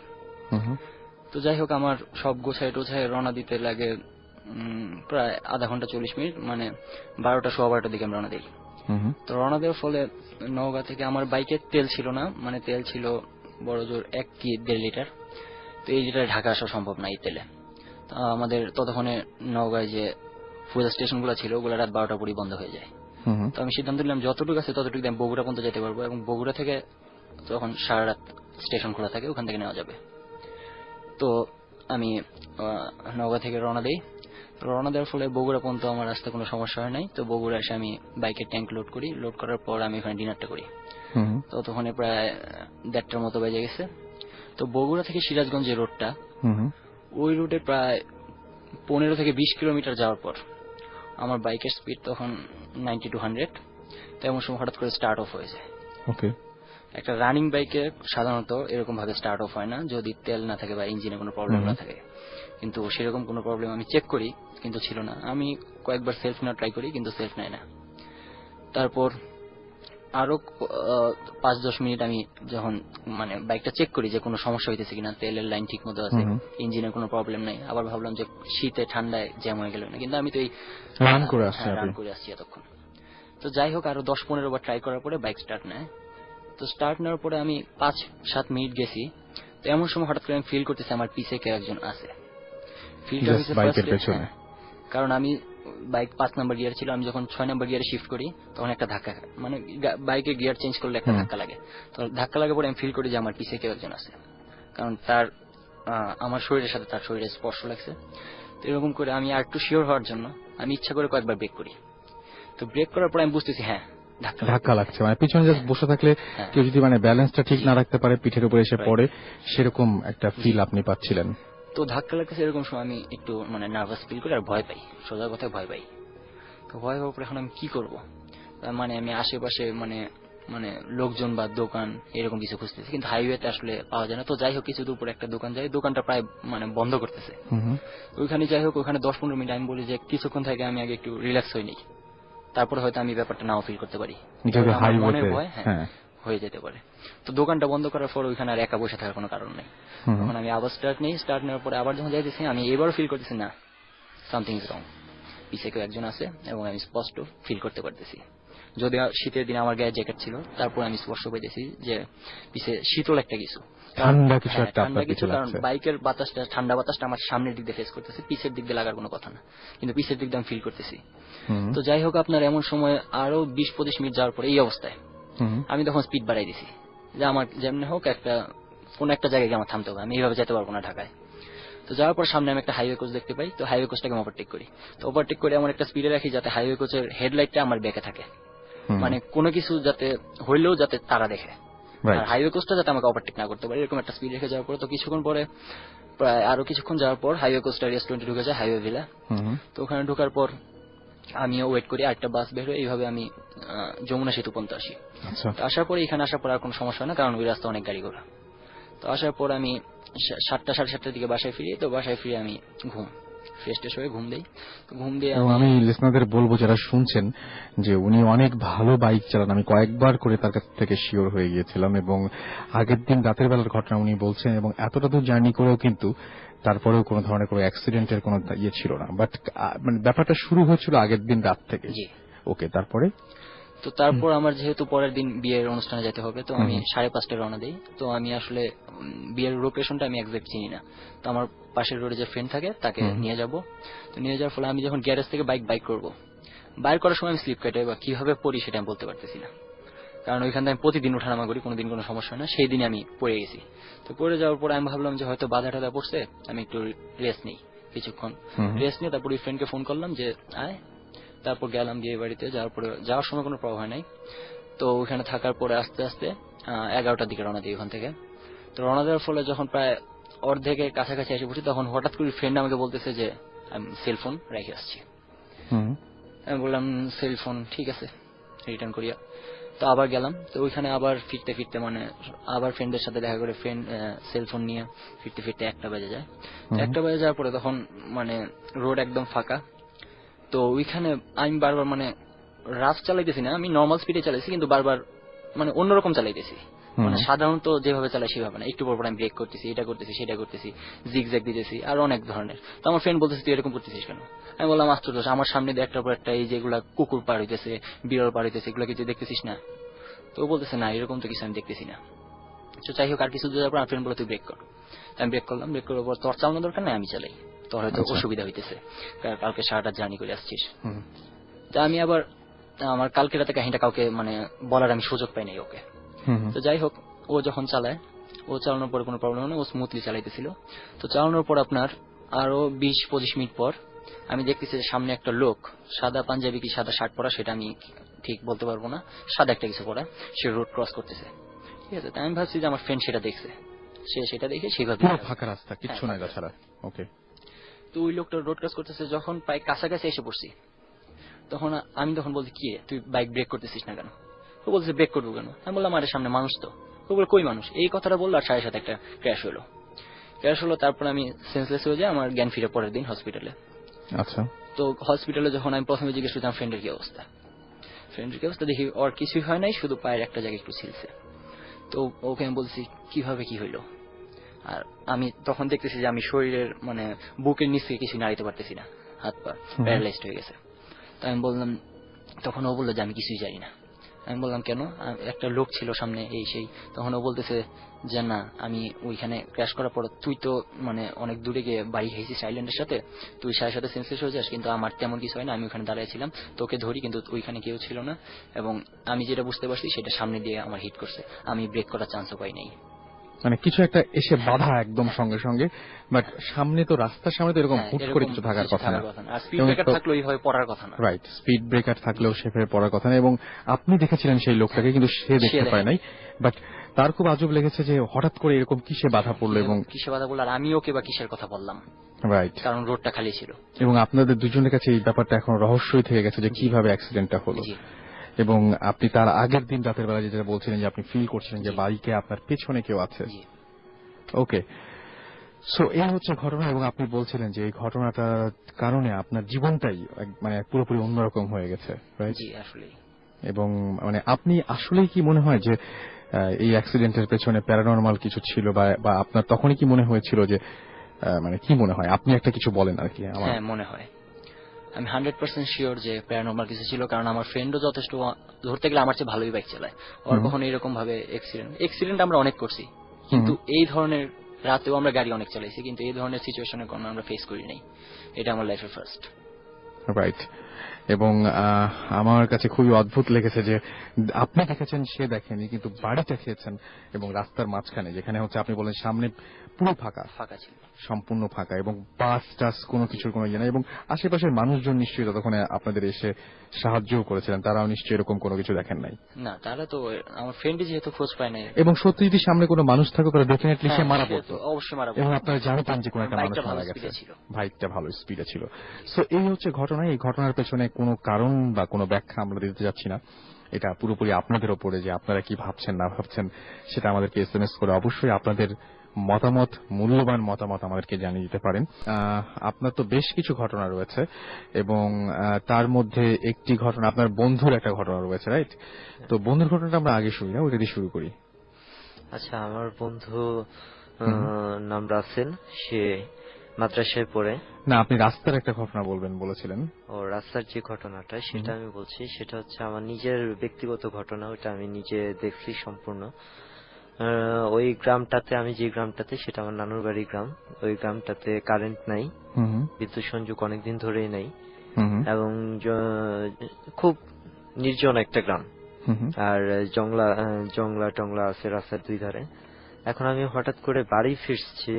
তো যাই হোক, আমার সব গোছায় টোছায় রওনা দিতে লাগে প্রায় আধা ঘন্টা 40 মিনিট, মানে 12টা সোয়া 12টার দিকে আমি রওনা দিই। তো রওনা দেওয়ার ফলে নওগাঁ থেকে আমার বাইকে তেল ছিল না, মানে তেল ছিল বড় জোর 1 কি 1.5 লিটার। তো এই লিটারে ঢাকা আসা সম্ভব না এই তেলে। আমাদের ততক্ষণে নওগাঁয় যে ফুয়েল স্টেশন গুলো ছিল, ওগুলো রাত 12টার পরই বন্ধ হয়ে যায়। তো আমি সিদ্ধান্ত নিলাম যতটুকু আছে ততটুকু আমি বগুড়া পর্যন্ত যেতে পারবো, এবং বগুড়া থেকে তখন সারা রাত স্টেশন খোলা থাকে, ওখান থেকে নেওয়া যাবে। তো আমি নওগাঁ থেকে রওনা দিই। রওনা দেওয়ার ফলে বগুড়া পর্যন্ত আমার রাস্তা কোনো সমস্যা হয় নাই। তো বগুড়া এসে আমি বাইকের ট্যাঙ্ক লোড করি। লোড করার পর আমি ওখানে ডিনারটা করি। তো তখন প্রায় 1:30টার মতো বেজে গেছে। তো বগুড়া থেকে সিরাজগঞ্জ যে রোডটা, ওই রুটে প্রায় 15 থেকে 20 কিলোমিটার যাওয়ার পর আমার বাইকের স্পিড তখন 90 to 100। তো এমন সময় হঠাৎ করে স্টার্ট অফ হয়ে যায়। একটা রানিং বাইকে সাধারণত এরকম ভাবে স্টার্ট অফ হয় না, যদি তেল না থাকে বা ইঞ্জিনে কোনো প্রবলেম না থাকে। কিন্তু সেরকম কোনো প্রবলেম আমি চেক করি, কিন্তু ছিল না। আমি কয়েকবার সেলফ নেওয়ার ট্রাই করি, কিন্তু সেলফ নেয় না। তারপর আরো 5-10 মিনিট আমি যখন মানে বাইকটা চেক করি যে কোনো সমস্যা হইতেছে কিনা, তেলের লাইন ঠিক মতো আছে, ইঞ্জিনের কোনো প্রবলেম নাই, আবার ভাবলাম যে শীতে ঠান্ডায় জ্যাম হয়ে গেল না, কিন্তু আমি তো এই রান করে আসছি এতক্ষণ। তো যাই হোক আরো 10-15 বার ট্রাই করার পরে বাইক স্টার্ট নেয়। তো স্টার্ট নেওয়ার পরে আমি 5-7 মিনিট গেছি। তো এমন সময় হঠাৎ করে আমি ফিল করতেছি আমার পিছে কেউ একজন আছে। ফিলটা হচ্ছে বাইকের পেছনে, কারণ আমি বাইক 5 নাম্বার গিয়ার ছিল, আমি যখন 6 নাম্বার গিয়ারে শিফট করি তখন একটা ধাক্কা, মানে বাইকের গিয়ার চেঞ্জ করলে একটা ধাক্কা লাগে। তো ধাক্কা লাগার পরে আমি ফিল করি যে আমার পিছে কেউ একজন আছে, কারণ তার আমার শরীরের সাথে তার শরীরের স্পর্শ লাগছে। তো এরকম করে আমি আর একটু শিওর হওয়ার জন্য আমি ইচ্ছা করে কয়েকবার ব্রেক করি। তো ব্রেক করার পরে আমি বুঝতেছি হ্যাঁ ধাক্কা লাগছে, মানে পিছনে জাস্ট বসে থাকলে কেউ যদি মানে ব্যালেন্সটা ঠিক না রাখতে পারে পিঠের উপরে এসে পড়ে, সেরকম একটা ফিল আপনি পাচ্ছিলেন। তো ধাক্কা লাগতেছে এরকম সময় আমি একটু মানে নার্ভাস ফিল করি আর ভয় পাই, সোজা কথায় ভয় পাই। তো ভয় হওয়ার পরে এখন আমি কি করব, মানে আমি আশেপাশে মানে মানে লোকজন বা দোকান এরকম কিছু খুঁজতেছি, কিন্তু হাইওয়েতে আসলে পাওয়া যায় না। তো যাই হোক কিছু দূর পরে একটা দোকান যাই, দোকানটা প্রায় মানে বন্ধ করতেছে। ওইখানে যাই হোক ওখানে 10-15 মিনিট আমি বলি যে কিছুক্ষণ থেকে আমি আগে একটু রিল্যাক্স হই নি, তারপরে হয়তো আমি ব্যাপারটা নাও ফিল করতে পারি, মনে ভয় হয়ে যেতে পারে। তো দোকানটা বন্ধ করার পর ওইখানে আর একা বসে থাকার কোনো কারণ নেই। তখন আমি আবার স্টার্ট নেই, স্টার্ট নেওয়ার পরে আবার যখন যাইতেছি আমি এবারও ফিল করতেছি না সামথিং ইজ রং, পিছে কেউ একজন আছে এবং আমি স্পষ্ট ফিল করতে পারতেছি। যদি শীতের দিনে আমার গায়ে জ্যাকেট ছিল, তারপর আমি স্পষ্ট পাইতেছি যে পিছে শীতল একটা কিছু, ঠান্ডা কিছু, কারণ বাইকের বাতাসটা ঠান্ডা বাতাসটা আমার সামনের দিক দিয়ে ফেস করতেছে, পিছের দিক দিয়ে লাগার কোনো কথা না, কিন্তু পিছের দিক দিয়ে আমি ফিল করতেছি। তো যাই হোক আপনার এমন সময় আরো 20-25 মিনিট যাওয়ার পরে এই অবস্থায় আমি তখন স্পিড বাড়াই দিছি যে আমার যেমনি হোক একটা কোন একটা জায়গায় আমার থামতে হবে, আমি এইভাবে যেতে পারবো না ঢাকায়। তো যাওয়ার পর সামনে আমি একটা হাইওয়ে কোচ দেখতে পাই, তো হাইওয়ে কোচটাকে আমি ওভারটেক করি। তো ওভারটেক করে এমন একটা স্পিডে রাখি যাতে হাইওয়ে কোচের হেডলাইটটা আমার ব্যাকে থাকে, মানে কোনো কিছু যাতে হইলেও যাতে তারা দেখে, আর হাইওয়ে কোচটা যাতে আমাকে ওভারটেক না করতে পারে, এরকম একটা স্পিড রেখে যাওয়ার পরে তো কিছুক্ষণ পরে প্রায় আরো কিছুক্ষণ যাওয়ার পর হাইওয়ে কোচটা রেস্টুরেন্টে ঢুকে যায়, হাইওয়ে ভিলা। তো ওখানে ঢোকার পর আমিও ওয়েট করি, আরেকটা বাস বের হয়ে এইভাবে আমি যমুনা সেতু পর্যন্ত আসি। আসার পরে এখানে আসার পর আর কোনো সমস্যা হয় না, কারণ ওই রাস্তা অনেক গাড়ি ঘোড়া। তো আসার পর আমি 7টা-7:30টার দিকে বাসায় ফিরি। তো বাসায় ফিরে আমি ফ্রেশ ট্রেশ হয়ে ঘুম দেই। ঘুম দিয়ে আমি লিসনারদের বলবো যারা শুনছেন যে উনি অনেক ভালো বাইক চালান, আমি কয়েকবার করে তার কাছ থেকে শিওর হয়ে গিয়েছিলাম, এবং আগের দিন রাতের বেলার ঘটনা উনি বলছেন, এবং এতটা দূর জার্নি করেও কিন্তু তারপরেও কোনো ধরনের কোনো অ্যাক্সিডেন্টের কোনো ইয়ে ছিল না, বাট মানে ব্যাপারটা শুরু হয়েছিল আগের দিন রাত থেকে। ওকে, তারপরে তো তারপর আমার যেহেতু পরের দিন বিয়ের অনুষ্ঠানে যেতে হবে, তো আমি 5:30টায় রওনা দিই। তো আমি আসলে বিয়ের লোকেশনটা আমি এক্সাক্ট চিনি না, তো আমার পাশের রোডে যে ফ্রেন্ড থাকে তাকে নিয়ে যাব। তো নিয়ে যাওয়ার ফলে আমি যখন গ্যারেজ থেকে বাইক করব, বাইর করার সময় আমি স্লিপ কেটে বা কিভাবে পড়ি সেটা আমি বলতে পারতেছি না, কারণ ওইখান থেকে আমি প্রতিদিন ওঠানামা করি, কোনোদিন কোনো সমস্যা হয় না। সেই দিনে আমি পড়ে গেছি। তো পড়ে যাওয়ার পর আমি ভাবলাম যে হয়তো বাধা টাধা পড়ছে, আমি একটু রেস্ট নিই, কিছুক্ষণ রেস্ট নিয়ে তারপর ওই ফ্রেন্ডকে ফোন করলাম যে আয়। তারপর গেলাম বিয়ে বাড়িতে। যাওয়ার পরে যাওয়ার সময় কোনো প্রবলেম হয় নাই। তো ওখানে থাকার পরে আস্তে আস্তে 11টার দিকে রওনা দিই ওখান থেকে। তো রওনা দেওয়ার ফলে যখন প্রায় অর্ধেকের কাছাকাছি এসে পড়ছি, তখন হঠাৎ করে ফ্রেন্ড আমাকে বলতেছে যে আমি সেলফোন রেখে আসছি। আমি বললাম সেলফোন ঠিক আছে, রিটার্ন করিয়া। তো আবার গেলাম। তো ওইখানে আবার ফিরতে ফিরতে মানে আবার ফ্রেন্ডের সাথে দেখা করে ফ্রেন্ড সেলফোন নিয়ে ফিরতে ফিরতে 1টা বেজে যায়। 1টা বেজে যাওয়ার পরে তখন মানে রোড একদম ফাঁকা। তো ওইখানে আমি বারবার মানে রাফ চালাইতেছি না, আমি নর্মাল স্পিডে চালাইছি, কিন্তু বারবার মানে অন্যরকম চালাইতেছি, মানে সাধারণত যেভাবে চালাই সেভাবে না। একটু পর পর আমি ব্রেক করতেছি, এটা করতেছি সেটা করতেছি, জিগজ্যাগ দিতেছি আর অনেক ধরনের। তো আমার ফ্রেন্ড বলতেছে তুই এরকম করতেছিস কেন? আমি বললাম আশ্চর্য, আমার সামনে দিয়ে একটার পর একটা এই যেগুলা কুকুর পার হইতেছে, বিড়াল পার হইতেছে, এগুলো কিছু দেখতেছিস না? তো ও বলতেছে না এরকম তো কিছু আমি দেখতেছি না। তো যাই হোক আর কিছু দূর যাওয়ার পর আমার ফ্রেন্ড বলে তুই ব্রেক কর। আমি ব্রেক করলাম। ব্রেক করার পর তোর চালানোর দরকার নাই, আমি চালাই, তোর হয়তো অসুবিধা হইতেছে, কালকে সারাটা জার্নি করে আসছিস। তা আমি আবার আমার কালকে রাতে কাহিনীটা কাউকে মানে বলার আমি সুযোগ পাই নাই ওকে। তো যাই হোক ও যখন চালায়, ও চালানোর পর কোনো প্রবলেম নেই, ও স্মুথলি চালাইতেছিল। তো চালানোর পর আপনার আরো 20-25 মিনিট পর আমি দেখতেছি যে সামনে একটা লোক, সাদা পাঞ্জাবি কি সাদা শার্ট পরা সেটা আমি ঠিক বলতে পারবো না, সাদা একটা কিছু পরা, সে রোড ক্রস করতেছে। ঠিক আছে, তাই আমি ভাবছি যে আমার ফ্রেন্ড সেটা দেখছে, সে সেটা দেখে সেভাবে ফাঁকা রাস্তা কিচ্ছু নাই তাছাড়া। ওকে, তো ওই লোকটা রোড ক্রস করতেছে, যখন প্রায় কাছাকাছি এসে পড়ছি তখন আমি বলছি কি তুই বাইক ব্রেক করতেছিস না কেন? ও বলছে ব্রেক করবো কেন? আমি বললাম আরে সামনে মানুষ তো। ও বলে কই মানুষ? এই কথাটা বললো আর সাথে সাথে একটা ক্র্যাশ হলো। তারপর আমি সেন্সলেস হয়ে যাই, আমার জ্ঞান ফিরে পরের দিন হসপিটালে। আচ্ছা, তো হসপিটালে যখন আমি প্রথমে জিজ্ঞেস করতাম ফ্রেন্ডের কি অবস্থা, দেখি ওর কিছুই হয় নাই, শুধু পায়ের একটা জায়গায় একটু ছিলছে। তো ওকে আমি বলছি কিভাবে কি হইলো, আর আমি তখন দেখতেছি যে আমি শরীরের মানে বুকের নিচ থেকে কিছু নাড়িতে পারতেছি না, হাত পা প্যারালাইজড হয়ে গেছে। তো আমি বললাম তখন ও বললো যে আমি কিছুই জানি না। আমি বললাম কেন? একটা লোক ছিল সামনে এই সেই। তখন ও বলতেছে যে না, আমি ওইখানে ক্র্যাশ করার পর তুই তো মানে অনেক দূরে গিয়ে বাড়ি খাইছিস আইল্যান্ডের সাথে, তুই সাথে সাথে সেন্সলেস হয়ে যাস, কিন্তু আমার তেমন কিছু হয় না, আমি ওখানে দাঁড়াইছিলাম, তোকে ধরি কিন্তু ওইখানে কেউ ছিল না, এবং আমি যেটা বুঝতে পারছি সেটা সামনে দিয়ে আমার হিট করছে, আমি ব্রেক করার চান্সও পাই নাই। মানে কিছু একটা এসে বাধা একদম সঙ্গে সঙ্গে, বাট সামনে তো রাস্তার সামনে তো এরকম হুট করে কিছু থাকার কথা না, আর স্পিড ব্রেকার থাকলেও এইভাবে পড়ার কথা না। রাইট, স্পিড ব্রেকার থাকলেও সেভাবে পড়ার কথা না। এবং আপনি দেখেছিলেন সেই লোকটাকে, কিন্তু সে দেখতে পায় নাই, বাট তার খুব আজব লেগেছে যে হঠাৎ করে এরকম কিসে বাধা পড়লো এবং কিসে বাধা পড়লো, আর আমি ওকে বা কিসের কথা বললাম, রাইট, কারণ রোডটা খালি ছিল। এবং আপনাদের দুজনের কাছে এই ব্যাপারটা এখন রহস্যই থেকে গেছে যে কিভাবে অ্যাক্সিডেন্টটা হলো। এবং আপনি তার আগের দিন রাতের বেলা যেটা বলছিলেন যে আপনি ফিল করছিলেন যে বাইকে আপনার পেছনে কেউ আছে। ওকে, সো এই হচ্ছে ঘটনা, এবং আপনি বলছিলেন যে এই ঘটনাটার কারণে আপনার জীবনটাই মানে পুরোপুরি অন্যরকম হয়ে গেছে, রাইট? জি, আসলে। এবং মানে আপনি আসলেই কি মনে হয় যে এই অ্যাক্সিডেন্টের পেছনে প্যারানরমাল কিছু ছিল, বা আপনার তখনই কি মনে হয়েছিল যে মানে কি মনে হয়, আপনি একটা কিছু বলেন আর কি। হ্যাঁ, মনে হয়, আমি 100% শিওর যে প্যারানরমাল কিছু ছিল, কারণ আমার ফ্রেন্ডও যথেষ্ট, ধরতে গেলে আমার চেয়ে ভালোই বাইক চালায়, ওর কখনো এরকম ভাবে এক্সিডেন্ট আমরা অনেক করছি, কিন্তু এই ধরনের রাতেও আমরা গাড়ি অনেক চালাইছি, কিন্তু এই ধরনের সিচুয়েশনে কোনো আমরা ফেস করি নাই। এটা আমার লাইফের ফার্স্ট। রাইট, এবং আমার কাছে খুবই অদ্ভুত লেগেছে যে আপনি দেখেছেন, সে দেখেনি, কিন্তু বাড়িটা খেয়েছেন এবং রাস্তার মাঝখানে, যেখানে হচ্ছে আপনি বলেন সামনে পুরো ফাঁকা ছিল, সম্পূর্ণ ফাঁকা, এবং বাস টাস কোনো কিছুর কোনো ইয়ে নেই, এবং আশেপাশের মানুষজন নিশ্চয়ই ততক্ষণে আপনাদের এসে সাহায্যও করেছিলেন, তারাও নিশ্চয়ই এরকম কোনো কিছু দেখেন নাই। না, তারা তো, আমার ফ্রেন্ডই যেহেতু খোঁজ পায় নাই, এবং সত্যি যদি সামনে কোনো মানুষ থাকতো তাহলে ডেফিনেটলি সে মারা পড়তো, অবশ্যই মারা পড়তো, এবং আপনারা জানতেন যে কোনো একটা মানুষ মারা গেছে, বাইকটা ভালো স্পিডে ছিল। সো এই হচ্ছে ঘটনা। এই ঘটনার পেছনে কোনো কারণ বা কোনো ব্যাখ্যা আমরা দিতে যাচ্ছি না, এটা পুরোপুরি আপনাদের ওপরে, যে আপনারা কি ভাবছেন না ভাবছেন সেটা আমাদেরকে SMS করে অবশ্যই আপনাদের মতামত, মূল্যবান মতামত আমাদেরকে জানিয়ে দিতে পারেন। আপনার তো বেশ কিছু ঘটনা রয়েছে, এবং তার মধ্যে একটি ঘটনা আপনার বন্ধুর একটা ঘটনা রয়েছে, রাইট? তো বন্ধুর ঘটনাটা আমরা আগে শুনি না, ওইটা দিয়ে শুরু করি। আচ্ছা, আমার বন্ধু নাম রাসেল, সে মাদ্রাসায় পড়ে। না, আপনি রাস্তার একটা ঘটনা বলবেন বলেছিলেন। ও, রাস্তার যে ঘটনাটা সেটা আমি বলছি, সেটা হচ্ছে আমার নিজের ব্যক্তিগত ঘটনা, ওটা আমি নিজে দেখছি সম্পূর্ণ। ওই গ্রামটাতে, আমি যে গ্রামটাতে, সেটা আমার নানুর বাড়ি গ্রাম। ওই গ্রামটাতে কারেন্ট নাই, বিদ্যুৎ সংযোগ অনেকদিন ধরেই নাই, এবং খুব নির্জন একটা গ্রাম, আর জংলা টংলা আছে রাস্তার দুই ধারে। এখন আমি হঠাৎ করে বাড়ি ফিরছি,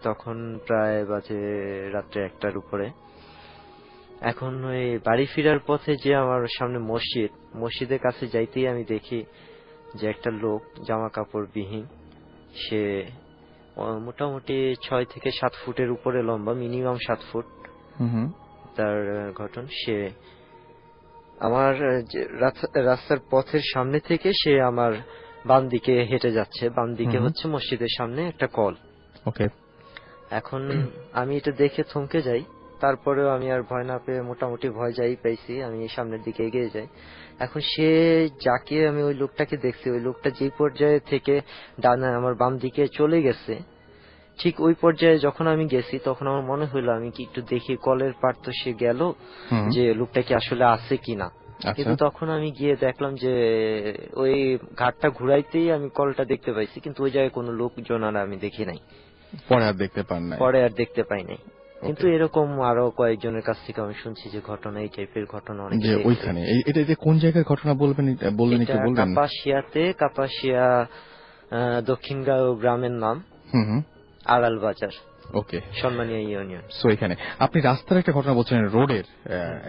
তখন প্রায় বাজে রাত্রে 1টার উপরে। এখন ওই বাড়ি ফিরার পথে যে আমার সামনে মসজিদের কাছে যাইতেই আমি দেখি যে একটা লোক জামা কাপড় বিহীন, সে মোটামুটি 6 থেকে 7 ফুটের উপরে লম্বা, মিনিমাম 7 ফুট তার গঠন। সে আমার রাস্তার পথের সামনে থেকে সে আমার বাম দিকে হেঁটে যাচ্ছে। বাম দিকে হচ্ছে মসজিদের সামনে একটা কল। ওকে, এখন আমি এটা দেখে থমকে যাই, তারপরেও আমি আর ভয় না পেয়ে, মোটামুটি ভয় যাই পেয়েছি, আমি সামনের দিকে এগিয়ে যাই। এখন সে যাকে আমি, ওই লোকটাকে দেখছি, ওই লোকটা যেই পর্যায়ে থেকে ডানে আমার বাম দিকে চলে গেছে, ঠিক ওই পর্যায়ে যখন আমি গেছি, তখন আমার মনে হইলো আমি কি একটু দেখি কলের পার তো সে গেল, যে লোকটা কি আসলে আছে কিনা। কিন্তু তখন আমি গিয়ে দেখলাম যে ওই ঘাটটা ঘুরাইতেই আমি কলটা দেখতে পাইছি, কিন্তু ওই জায়গায় কোনো লোকজন আর আমি দেখি নাই। পরে আর দেখতে পাই নাই। কিন্তু এরকম আরো কয়েকজনের কাছ থেকে আমি শুনছি যে ঘটনা, এই টাইপের ঘটনা অনেক। ওইখানে এটা যে কোন জায়গার ঘটনা বলবেন, একটু বলবেন? কাপাসিয়া দক্ষিণগাঁও গ্রামের নাম, আড়াল বাজার। ওকে, সম্মানীয় ইউনিয়ন। সো এখানে আপনি রাস্তার একটা ঘটনা বলছেন, রোডের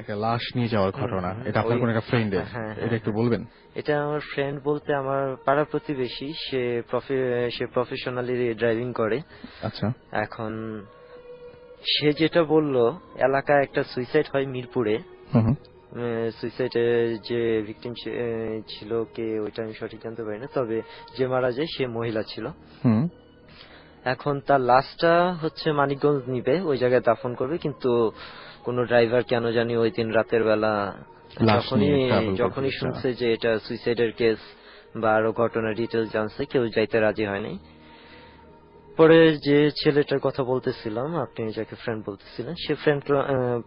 একটা লাশ নিয়ে যাওয়ার ঘটনা, এটা আপনার কোন একটা ফ্রেন্ডের, এটা একটু বলবেন? এটা আমার ফ্রেন্ড বলতে আমার পাড়া প্রতিবেশী, সে প্রফেশনালি ড্রাইভিং করে। আচ্ছা, এখন সে যেটা বললো, এলাকায় একটা সুইসাইড হয় মিরপুরে। সুইসাইডে যে ভিকটিম ছিল কে ওইটা আমি সঠিক জানতে পারি না, তবে যে মারা যায় সে মহিলা ছিল। এখন তার লাশটা হচ্ছে মানিকগঞ্জ নিবে, ওই জায়গায় দাফন করবে, কিন্তু কোন ড্রাইভার কেন জানি ওই দিন রাতের বেলা যখনই শুনছে যে এটা সুইসাইডের কেস বা আরো ঘটনা ডিটেলস জানছে, কেউ যাইতে রাজি হয়নি। পরে যে ছেলেটার কথা বলতেছিলাম, আপনি যাকে ফ্রেন্ড বলতেছিলেন, সে ফ্রেন্ড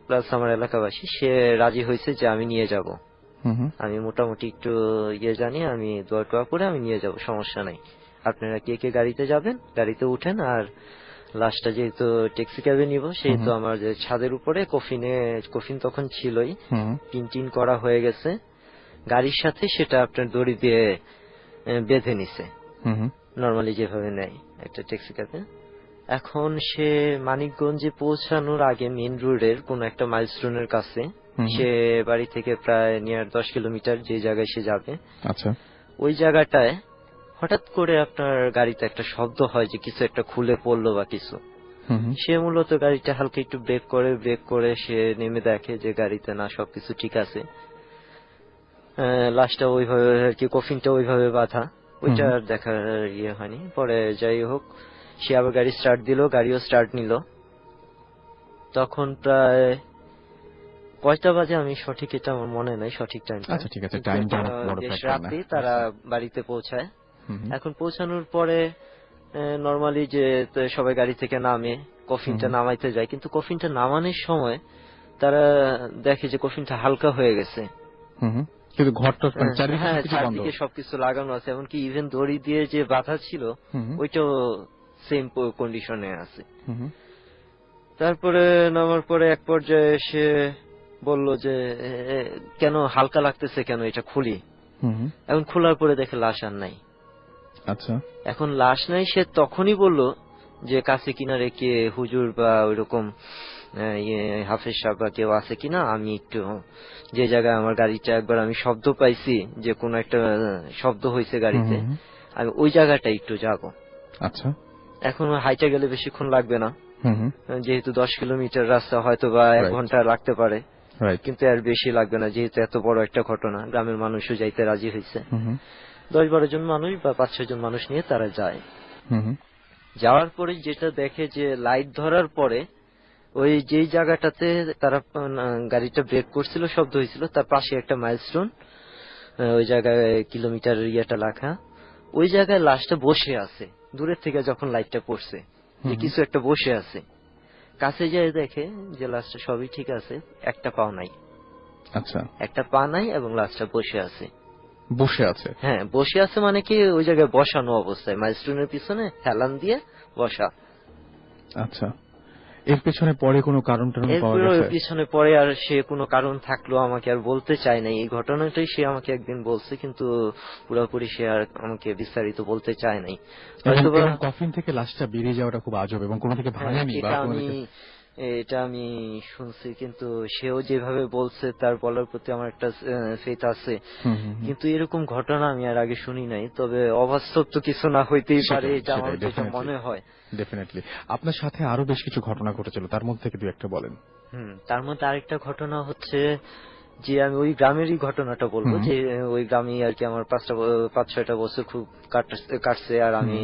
প্লাস আমার এলাকাবাসী, সে রাজি হয়েছে যে আমি নিয়ে যাব। আমি মোটামুটি একটু জানি, আমি দোয়া টোয়া করে আমি নিয়ে যাব, সমস্যা নাই। আপনারা কে কে গাড়িতে যাবেন গাড়িতে উঠেন। আর লাশটা যেহেতু ট্যাক্সি ক্যাবে নিব, সেহেতু আমার যে ছাদের উপরে কফিন তখন ছিলই, টিন করা হয়ে গেছে গাড়ির সাথে, সেটা আপনার দড়ি দিয়ে বেঁধে নিছে নর্মালি যেভাবে নেয় একটা ট্যাক্সি ক্যাবে। এখন সে মানিকগঞ্জে পৌঁছানোর আগে মেইন রোডের কোন একটা মাইলস্টোনের কাছে, সে বাড়ি থেকে প্রায় নিয়ার 10 কিলোমিটার যে জায়গায় সে যাবে, আচ্ছা, ওই জায়গাটায় হঠাৎ করে আপনার গাড়িতে একটা শব্দ হয় যে কিছু একটা খুলে পড়লো বা কিছু। সে মূলত গাড়িটা হালকা একটু ব্রেক করে সে নেমে দেখে যে গাড়িতে না সবকিছু ঠিক আছে। লাশটা ওইভাবে আর কি, কফিনটা ওইভাবে বাঁধা, ওইটা আর দেখার হয়নি। পরে যাই হোক, সে আবার গাড়ি স্টার্ট দিল, গাড়িও স্টার্ট নিল। তখন প্রায় কয়টা বাজে আমি সঠিক এটা আমার মনে নাই, সঠিক টাইমটা। আচ্ছা, ঠিক আছে, টাইমটা বেশ রাতে তারা বাড়িতে পৌঁছায়। এখন পৌঁছানোর পরে নরমালি যে সবাই গাড়ি থেকে নামে, কফিনটা নামাইতে যায়, কিন্তু কফিনটা নামানোর সময় তারা দেখে যে কফিনটা হালকা হয়ে গেছে, কিন্তু ঘরটা চারদিকে সবকিছু লাগানো আছে, এমনকি ইভেন দড়ি দিয়ে যে বাঁধা ছিল ওইটাও সেম কন্ডিশনে আছে। তারপরে নামার পরে এক পর্যায়ে এসে বলল যে কেন হালকা লাগতেছে, কেন এটা খুলি। এখন খোলার পরে দেখে লাশ আর নাই। আচ্ছা, এখন লাশ নাই, সে তখনই বলল যে কাছে কিনারে কে হুজুর বা ওইরকম হাফেজ সাহেব বা কেউ আছে কিনা, আমি একটু যে জায়গায় আমার গাড়িটা একবার আমি শব্দ পাইছি যে কোন একটা শব্দ হয়েছে গাড়িতে, আমি ওই জায়গাটা একটু যাব। আচ্ছা, এখন হাইটা গেলে বেশিক্ষণ লাগবে না, যেহেতু 10 কিলোমিটার রাস্তা, হয়তো বা 1 ঘন্টা লাগতে পারে, কিন্তু আর বেশি লাগবে না, যেহেতু এত বড় একটা ঘটনা। গ্রামের মানুষও যাইতে রাজি হয়েছে, 10-12 জন মানুষ বা 5-6 জন মানুষ নিয়ে তারা যায়। যাওয়ার পরে যেটা দেখে যে লাইট ধরার পরে ওই যেই জায়গাটাতে তারা গাড়িটা ব্রেক করছিল, শব্দ হয়েছিল, তার পাশে একটা মাইলস্টোন, ওই জায়গায় কিলোমিটার ইয়েটা লেখা, ওই জায়গায় লাশটা বসে আছে। দূরের থেকে যখন লাইটটা পড়ছে যে কিছু একটা বসে আছে, কাছে যায় দেখে যে লাশটা সবই ঠিক আছে, একটা পাও নাই। আচ্ছা, একটা পা নাই এবং লাশটা বসে আছে। হ্যাঁ, বসে আছে মানে কি ওই জায়গায় বসানো অবস্থায়, মাইলস্টোনের পিছনে হেলান দিয়ে বসা। আচ্ছা, এর পেছনে পরে কোনো কারণ পাওয়া গেছে? এর পিছনে পরে আর সে কোনো কারণ থাকলো আমাকে আর বলতে চায় না। এই ঘটনাটাই সে আমাকে একদিন বলছে, কিন্তু পুরোপুরি সে আর আমাকে বিস্তারিত বলতে চায় নাই। কফিন থেকে লাশটা বেরিয়ে যাওয়াটা খুব আজব, এবং কোনো থেকে ভাঙেনি। এটা আমি শুনছি, কিন্তু সেও যেভাবে বলছে তার বলার প্রতি আমার একটা ফেথ আছে, কিন্তু এরকম ঘটনা আমি আর আগে শুনি নাই। তবে অবাস্তব তো কিছু না হইতেই পারে, এটা আমার যেটা মনে হয়। ডেফিনেটলি। আপনার সাথে আরো বেশ কিছু ঘটনা ঘটেছিল, তার মধ্যে থেকে 2-1টা বলেন। তার মধ্যে আরেকটা ঘটনা হচ্ছে যে আমি ওই গ্রামেরই ঘটনাটা বলবো, যে ওই গ্রামে আর কি আমার 5-6টা বছর খুব কাটছে। আর আমি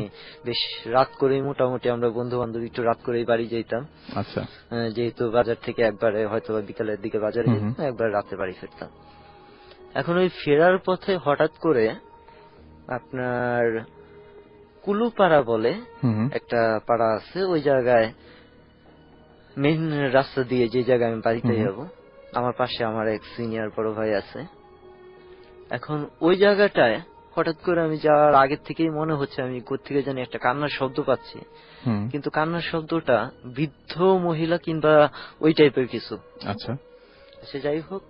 বেশ রাত করেই, মোটামুটি আমরা বন্ধু বান্ধব একটু রাত করেই বাড়ি যেতাম। আচ্ছা, যেহেতু বাজার থেকে একবারে হয়তো বিকালের দিকে বাজারে যেতাম, একবার রাতে বাড়ি ফিরতাম। এখন ওই ফেরার পথে হঠাৎ করে আপনার কুলুপাড়া বলে একটা পাড়া আছে, ওই জায়গায় মেইন রাস্তা দিয়ে যে জায়গায় আমি বাড়িতে যাবো, আমার পাশে আমার এক সিনিয়র বড় ভাই আছে। এখন ওই জায়গাটায় হঠাৎ করে আমি যাওয়ার আগের থেকেই মনে হচ্ছে আমি কোত্থেকে জানি একটা কান্নার শব্দ পাচ্ছি, কিন্তু কান্নার শব্দটা বৃদ্ধ মহিলা কিংবা ওই টাইপের কিছু। আচ্ছা, সে যাই হোক,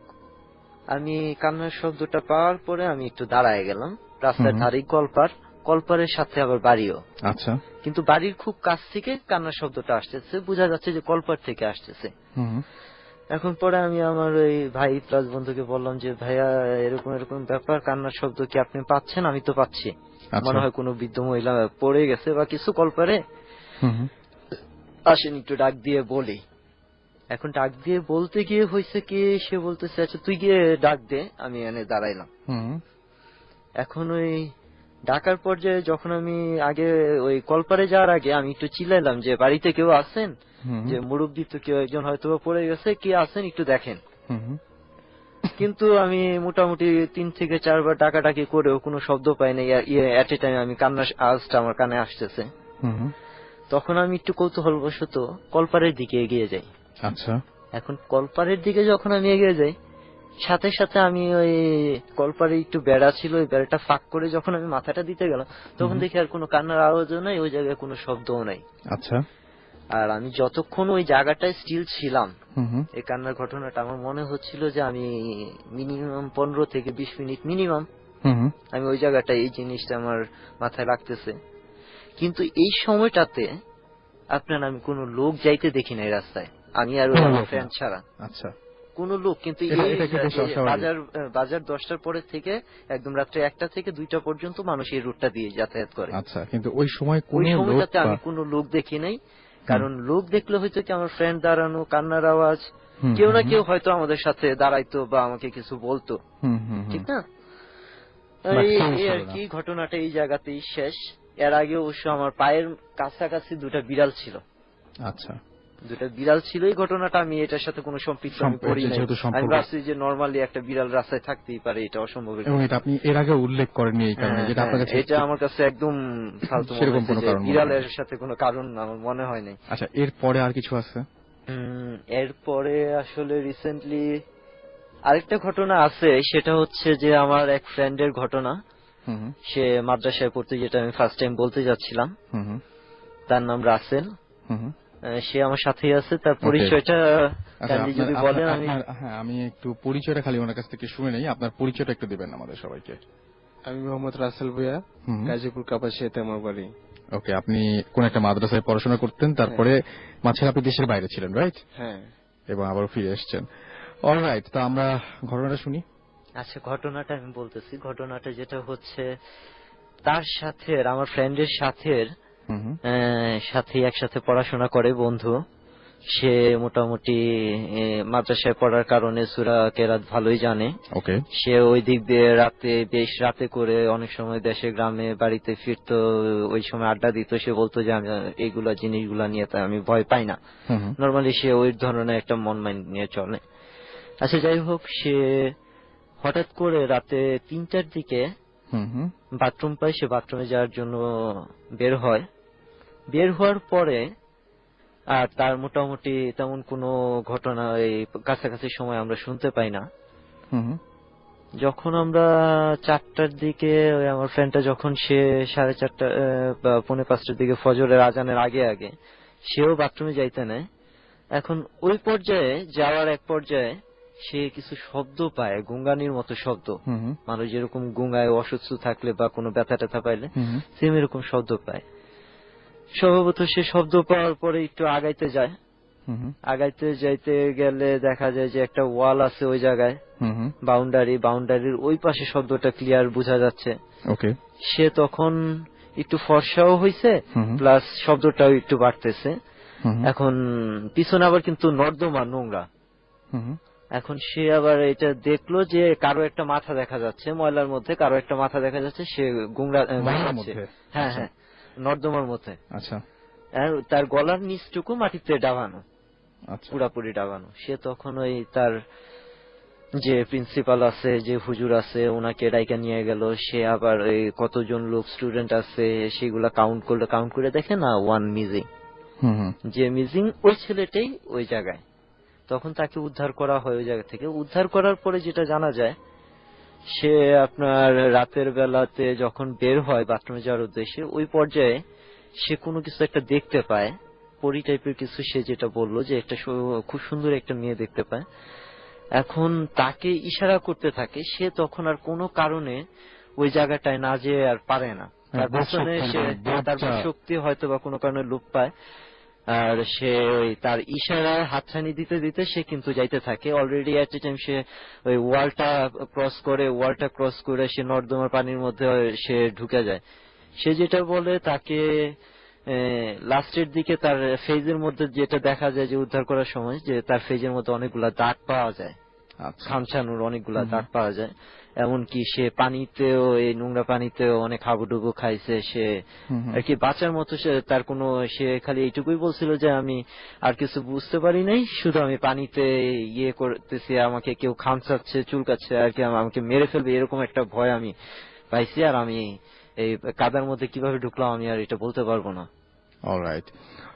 আমি কান্নার শব্দটা পাওয়ার পরে আমি একটু দাঁড়ায় গেলাম। রাস্তার ধারেই কলপারের সাথে আবার বাড়িও। আচ্ছা, কিন্তু বাড়ির খুব কাছ থেকে কান্নার শব্দটা আসতেছে, বোঝা যাচ্ছে যে কলপার থেকে আসতেছে। এখন পরে আমি আমার ওই ভাই প্লাস বন্ধুকে বললাম যে ভাইয়া, এরকম এরকম ব্যাপার, কান্নার শব্দ কি আপনি পাচ্ছেন? আমি তো পাচ্ছি, মনে হয় কোনো বৃদ্ধ মহিলা পড়ে গেছে বা কিছু কলপারে, আসেন একটু ডাক দিয়ে বলি। এখন ডাক দিয়ে বলতে গিয়ে হয়েছে কি, সে বলতেছে আচ্ছা তুই গিয়ে ডাক দে, আমি এনে দাঁড়াইলাম। এখন ওই ডাকার পর্যায়ে যখন আমি আগে ওই কলপারে যাওয়ার আগে আমি একটু চিল্লাইলাম যে বাড়িতে কেউ আছেন, যে মুরব্বী তো কেউ একজন হয়তো পড়ে গেছে, কে আছেন একটু দেখেন। কিন্তু আমি মোটামুটি 3 থেকে 4 বার ডাকাডাকি করেও কোনো শব্দ পাই না। এট এ টাইম আমি কান্নার আওয়াজটা আমার কানে আসতেছে। তখন আমি একটু কৌতূহলবশত কলপারের দিকে এগিয়ে যাই। আচ্ছা, এখন কলপারের দিকে যখন আমি এগিয়ে যাই, সাথে সাথে আমি ওই কলপারে একটু বেড়া ছিল, ওই বেড়াটা ফাঁক করে যখন আমি মাথাটা দিতে গেলাম তখন দেখি আর কোনো কান্নার আওয়াজও নাই, ওই জায়গায় কোনো শব্দও নাই। আচ্ছা। আর আমি যতক্ষণ ওই জায়গাটায় স্টিল ছিলাম এই কান্নার ঘটনাটা আমার মনে হচ্ছিল যে আমি মিনিমাম 15 থেকে 20 মিনিট মিনিমাম আমি ওই জায়গাটায় এই জিনিসটা আমার মাথায় লাগতেছে। কিন্তু এই সময়টাতে আপনার আমি কোনো লোক যাইতে দেখি নাই রাস্তায়, আমি আর আমার ফ্রেন্ড ছাড়া। আচ্ছা। কোনো লোক, কিন্তু বাজার 10টার পরে থেকে একদম রাত্রে 1টা থেকে 2টা পর্যন্ত মানুষ এই রুটটা দিয়ে যাতায়াত করে। আচ্ছা, কিন্তু ওই সময়টাতে আমি কোনো লোক দেখি নাই, কারণ লোক দেখলে হয়তো কি আমার ফ্রেন্ড দাঁড়ানো, কান্নার আওয়াজ, কেউ না কেউ হয়তো আমাদের সাথে দাঁড়াইতো বা আমাকে কিছু বলতো, ঠিক না? এই আর কি ঘটনাটা এই জায়গাতেই শেষ। এর আগে অবশ্য আমার পায়ের কাছাকাছি 2টা বিড়াল ছিল। আচ্ছা। 2টা বিড়াল ছিল, এই ঘটনাটা আমি এটার সাথে কোনো সম্পৃক্ত আমি করি নাই। আমি ভাবছি যে নরমালি একটা বিড়াল রাস্তায় থাকতেই পারে, এটা অসম্ভব। এবং এটা আপনি এর আগে উল্লেখ করেননি এই কারণে, যেটা আপনার কাছে এটা আমার কাছে একদম ফালতু মনে হচ্ছে, বিড়ালের সাথে কোনো কারণ আমার মনে হয় নাই। আচ্ছা, এরপরে আর কিছু আছে? এরপরে আসলে রিসেন্টলি আরেকটা ঘটনা আছে, সেটা হচ্ছে যে আমার এক ফ্রেন্ডের ঘটনা। সে মাদ্রাসায় পড়তে, যেটা আমি ফার্স্ট টাইম বলতে যাচ্ছিলাম। তার নাম রাসেল, সে আমার সাথেই আছে। তার পরিচয়টা যদি বলেন। আমি একটু পরিচয়টা খালি ওনার কাছ থেকে শুনে নেই, আপনার পরিচয়টা একটু দিবেন আমাদের সবাইকে। আমি মোহাম্মদ রাসেল ভুঁইয়া, গাজীপুর কাপাসিয়াতে আমার বাড়ি। ওকে, আপনি কোন একটা মাদ্রাসায় পড়াশোনা করতেন, তারপরে মাঝখানে আপনি দেশের বাইরে ছিলেন, রাইট? হ্যাঁ। এবং আবার ফিরে এসেছেন। অলরাইট, তো আমরা ঘটনাটা শুনি। আচ্ছা, ঘটনাটা আমি বলতেছি। ঘটনাটা যেটা হচ্ছে, তার সাথে আমার ফ্রেন্ডের সাথে একসাথে পড়াশোনা করে বন্ধু। সে মোটামুটি মাদ্রাসায় পড়ার কারণে সূরা কেরাত ভালোই জানে। ওকে। সে ওই দিক দিয়ে বেশ রাতে করে অনেক সময় দেশে গ্রামে বাড়িতে ফিরতো, ওই সময় আড্ডা দিত। সে বলতো যে আমি এইগুলা জিনিসগুলা নিয়ে আমি ভয় পাই না। নরমালি সে ওই ধরনের একটা মন মাইন্ড নিয়ে চলে। আচ্ছা, যাই হোক, সে হঠাৎ করে রাতে 3টার দিকে বাথরুম পায়। সে বাথরুমে যাওয়ার জন্য বের হয়। বের হওয়ার পরে আর তার মোটামুটি তেমন কোনো ঘটনা এই কাছাকাছি সময় আমরা শুনতে পাই না। যখন আমরা 4টার দিকে, আমার ফ্রেন্ডটা যখন সে 4:30 বা 4:45টার দিকে ফজরের আজানের আগে আগে সেও বাথরুমে যাইতে নেয়। এখন ওই পর্যায়ে যাওয়ার এক পর্যায়ে সে কিছু শব্দ পায়, গুঙ্গানির মতো শব্দ। মানুষ যেরকম গুঙ্গায় অসুস্থ থাকলে বা কোনো ব্যথা ট্যাথা পাইলে সেম এরকম শব্দ পায়। স্বভাবত সে শব্দ পাওয়ার পরে একটু আগাইতে যায়। আগাইতে যাইতে গেলে দেখা যায় যে একটা ওয়াল আছে ওই জায়গায়, বাউন্ডারির ওই পাশে শব্দটা ক্লিয়ার বোঝা যাচ্ছে। সে তখন একটু ফর্সাও হইছে, প্লাস শব্দটাও একটু বাড়তেছে। এখন পিছনে আবার কিন্তু নর্দমা, নোংরা। এখন সে আবার এটা দেখলো যে কারো একটা মাথা দেখা যাচ্ছে, ময়লার মধ্যে কারো একটা মাথা দেখা যাচ্ছে। সে হ্যাঁ, নর্দমার মধ্যে। আচ্ছা। তার গলার নিচটুকু মাটিতে ডাবানো, পুরাপুরি ডাবানো। সে তখন ওই তার যে প্রিন্সিপাল আছে, যে হুজুর আছে, ওনাকে ডাইকা নিয়ে গেল। সে আবার এই কতজন লোক স্টুডেন্ট আছে সেগুলা কাউন্ট করে দেখে না, 1 মিজিং। যে মিজিং ওই ছেলেটাই ওই জায়গায়। তখন তাকে উদ্ধার করা হয় ওই জায়গা থেকে। উদ্ধার করার পরে যেটা জানা যায়, সে আপনার রাতের বেলাতে যখন বের হয় বাথরুমে যাওয়ার উদ্দেশ্যে, ওই পর্যায়ে সে কোনো কিছু একটা দেখতে পায়, পরি টাইপের কিছু। সে যেটা বললো যে একটা খুব সুন্দর একটা মেয়ে দেখতে পায়। এখন তাকে ইশারা করতে থাকে। সে তখন আর কোনো কারণে ওই জায়গাটায় না যেয়ে আর পারে না। তার পেছনে তার শক্তি হয়তো বা কোনো কারণে লোপ পায়। আর সে তার ইশারায় হাতছানি দিতে দিতে সে কিন্তু যাইতে থাকে। অলরেডি এট এ টাইম সে ওই ওয়ালটা ক্রস করে সে নর্দমার পানির মধ্যে সে ঢুকে যায়। সে যেটা বলে, তাকে লাস্টের দিকে তার ফেজের মধ্যে যেটা দেখা যায় যে উদ্ধার করার সময়, যে তার ফেজের মধ্যে অনেকগুলা দাগ পাওয়া যায়, খামছানোর অনেকগুলা দাগ পাওয়া যায়। এমনকি সে পানিতেও, এই নোংরা পানিতেও অনেক হাবুডুবু খাইছে। সে আর কি বাঁচার মতো তার কোনো, সে খালি এইটুকুই বলছিল যে আমি আর কিছু বুঝতে পারি নাই, শুধু আমি পানিতে ইয়ে করতেছি, আমাকে কেউ খামচাচ্ছে, চুলকাচ্ছে আর কি, আমাকে মেরে ফেলবে এরকম একটা ভয় আমি পাইছি। আর আমি এই কাদার মধ্যে কিভাবে ঢুকলাম আমি আর এটা বলতে পারবো না। অলরাইট,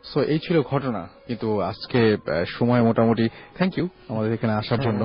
সো এই ছিল ঘটনা। কিন্তু আজকে সময় মোটামুটি, থ্যাংক ইউ আমাদের এখানে আসার জন্য।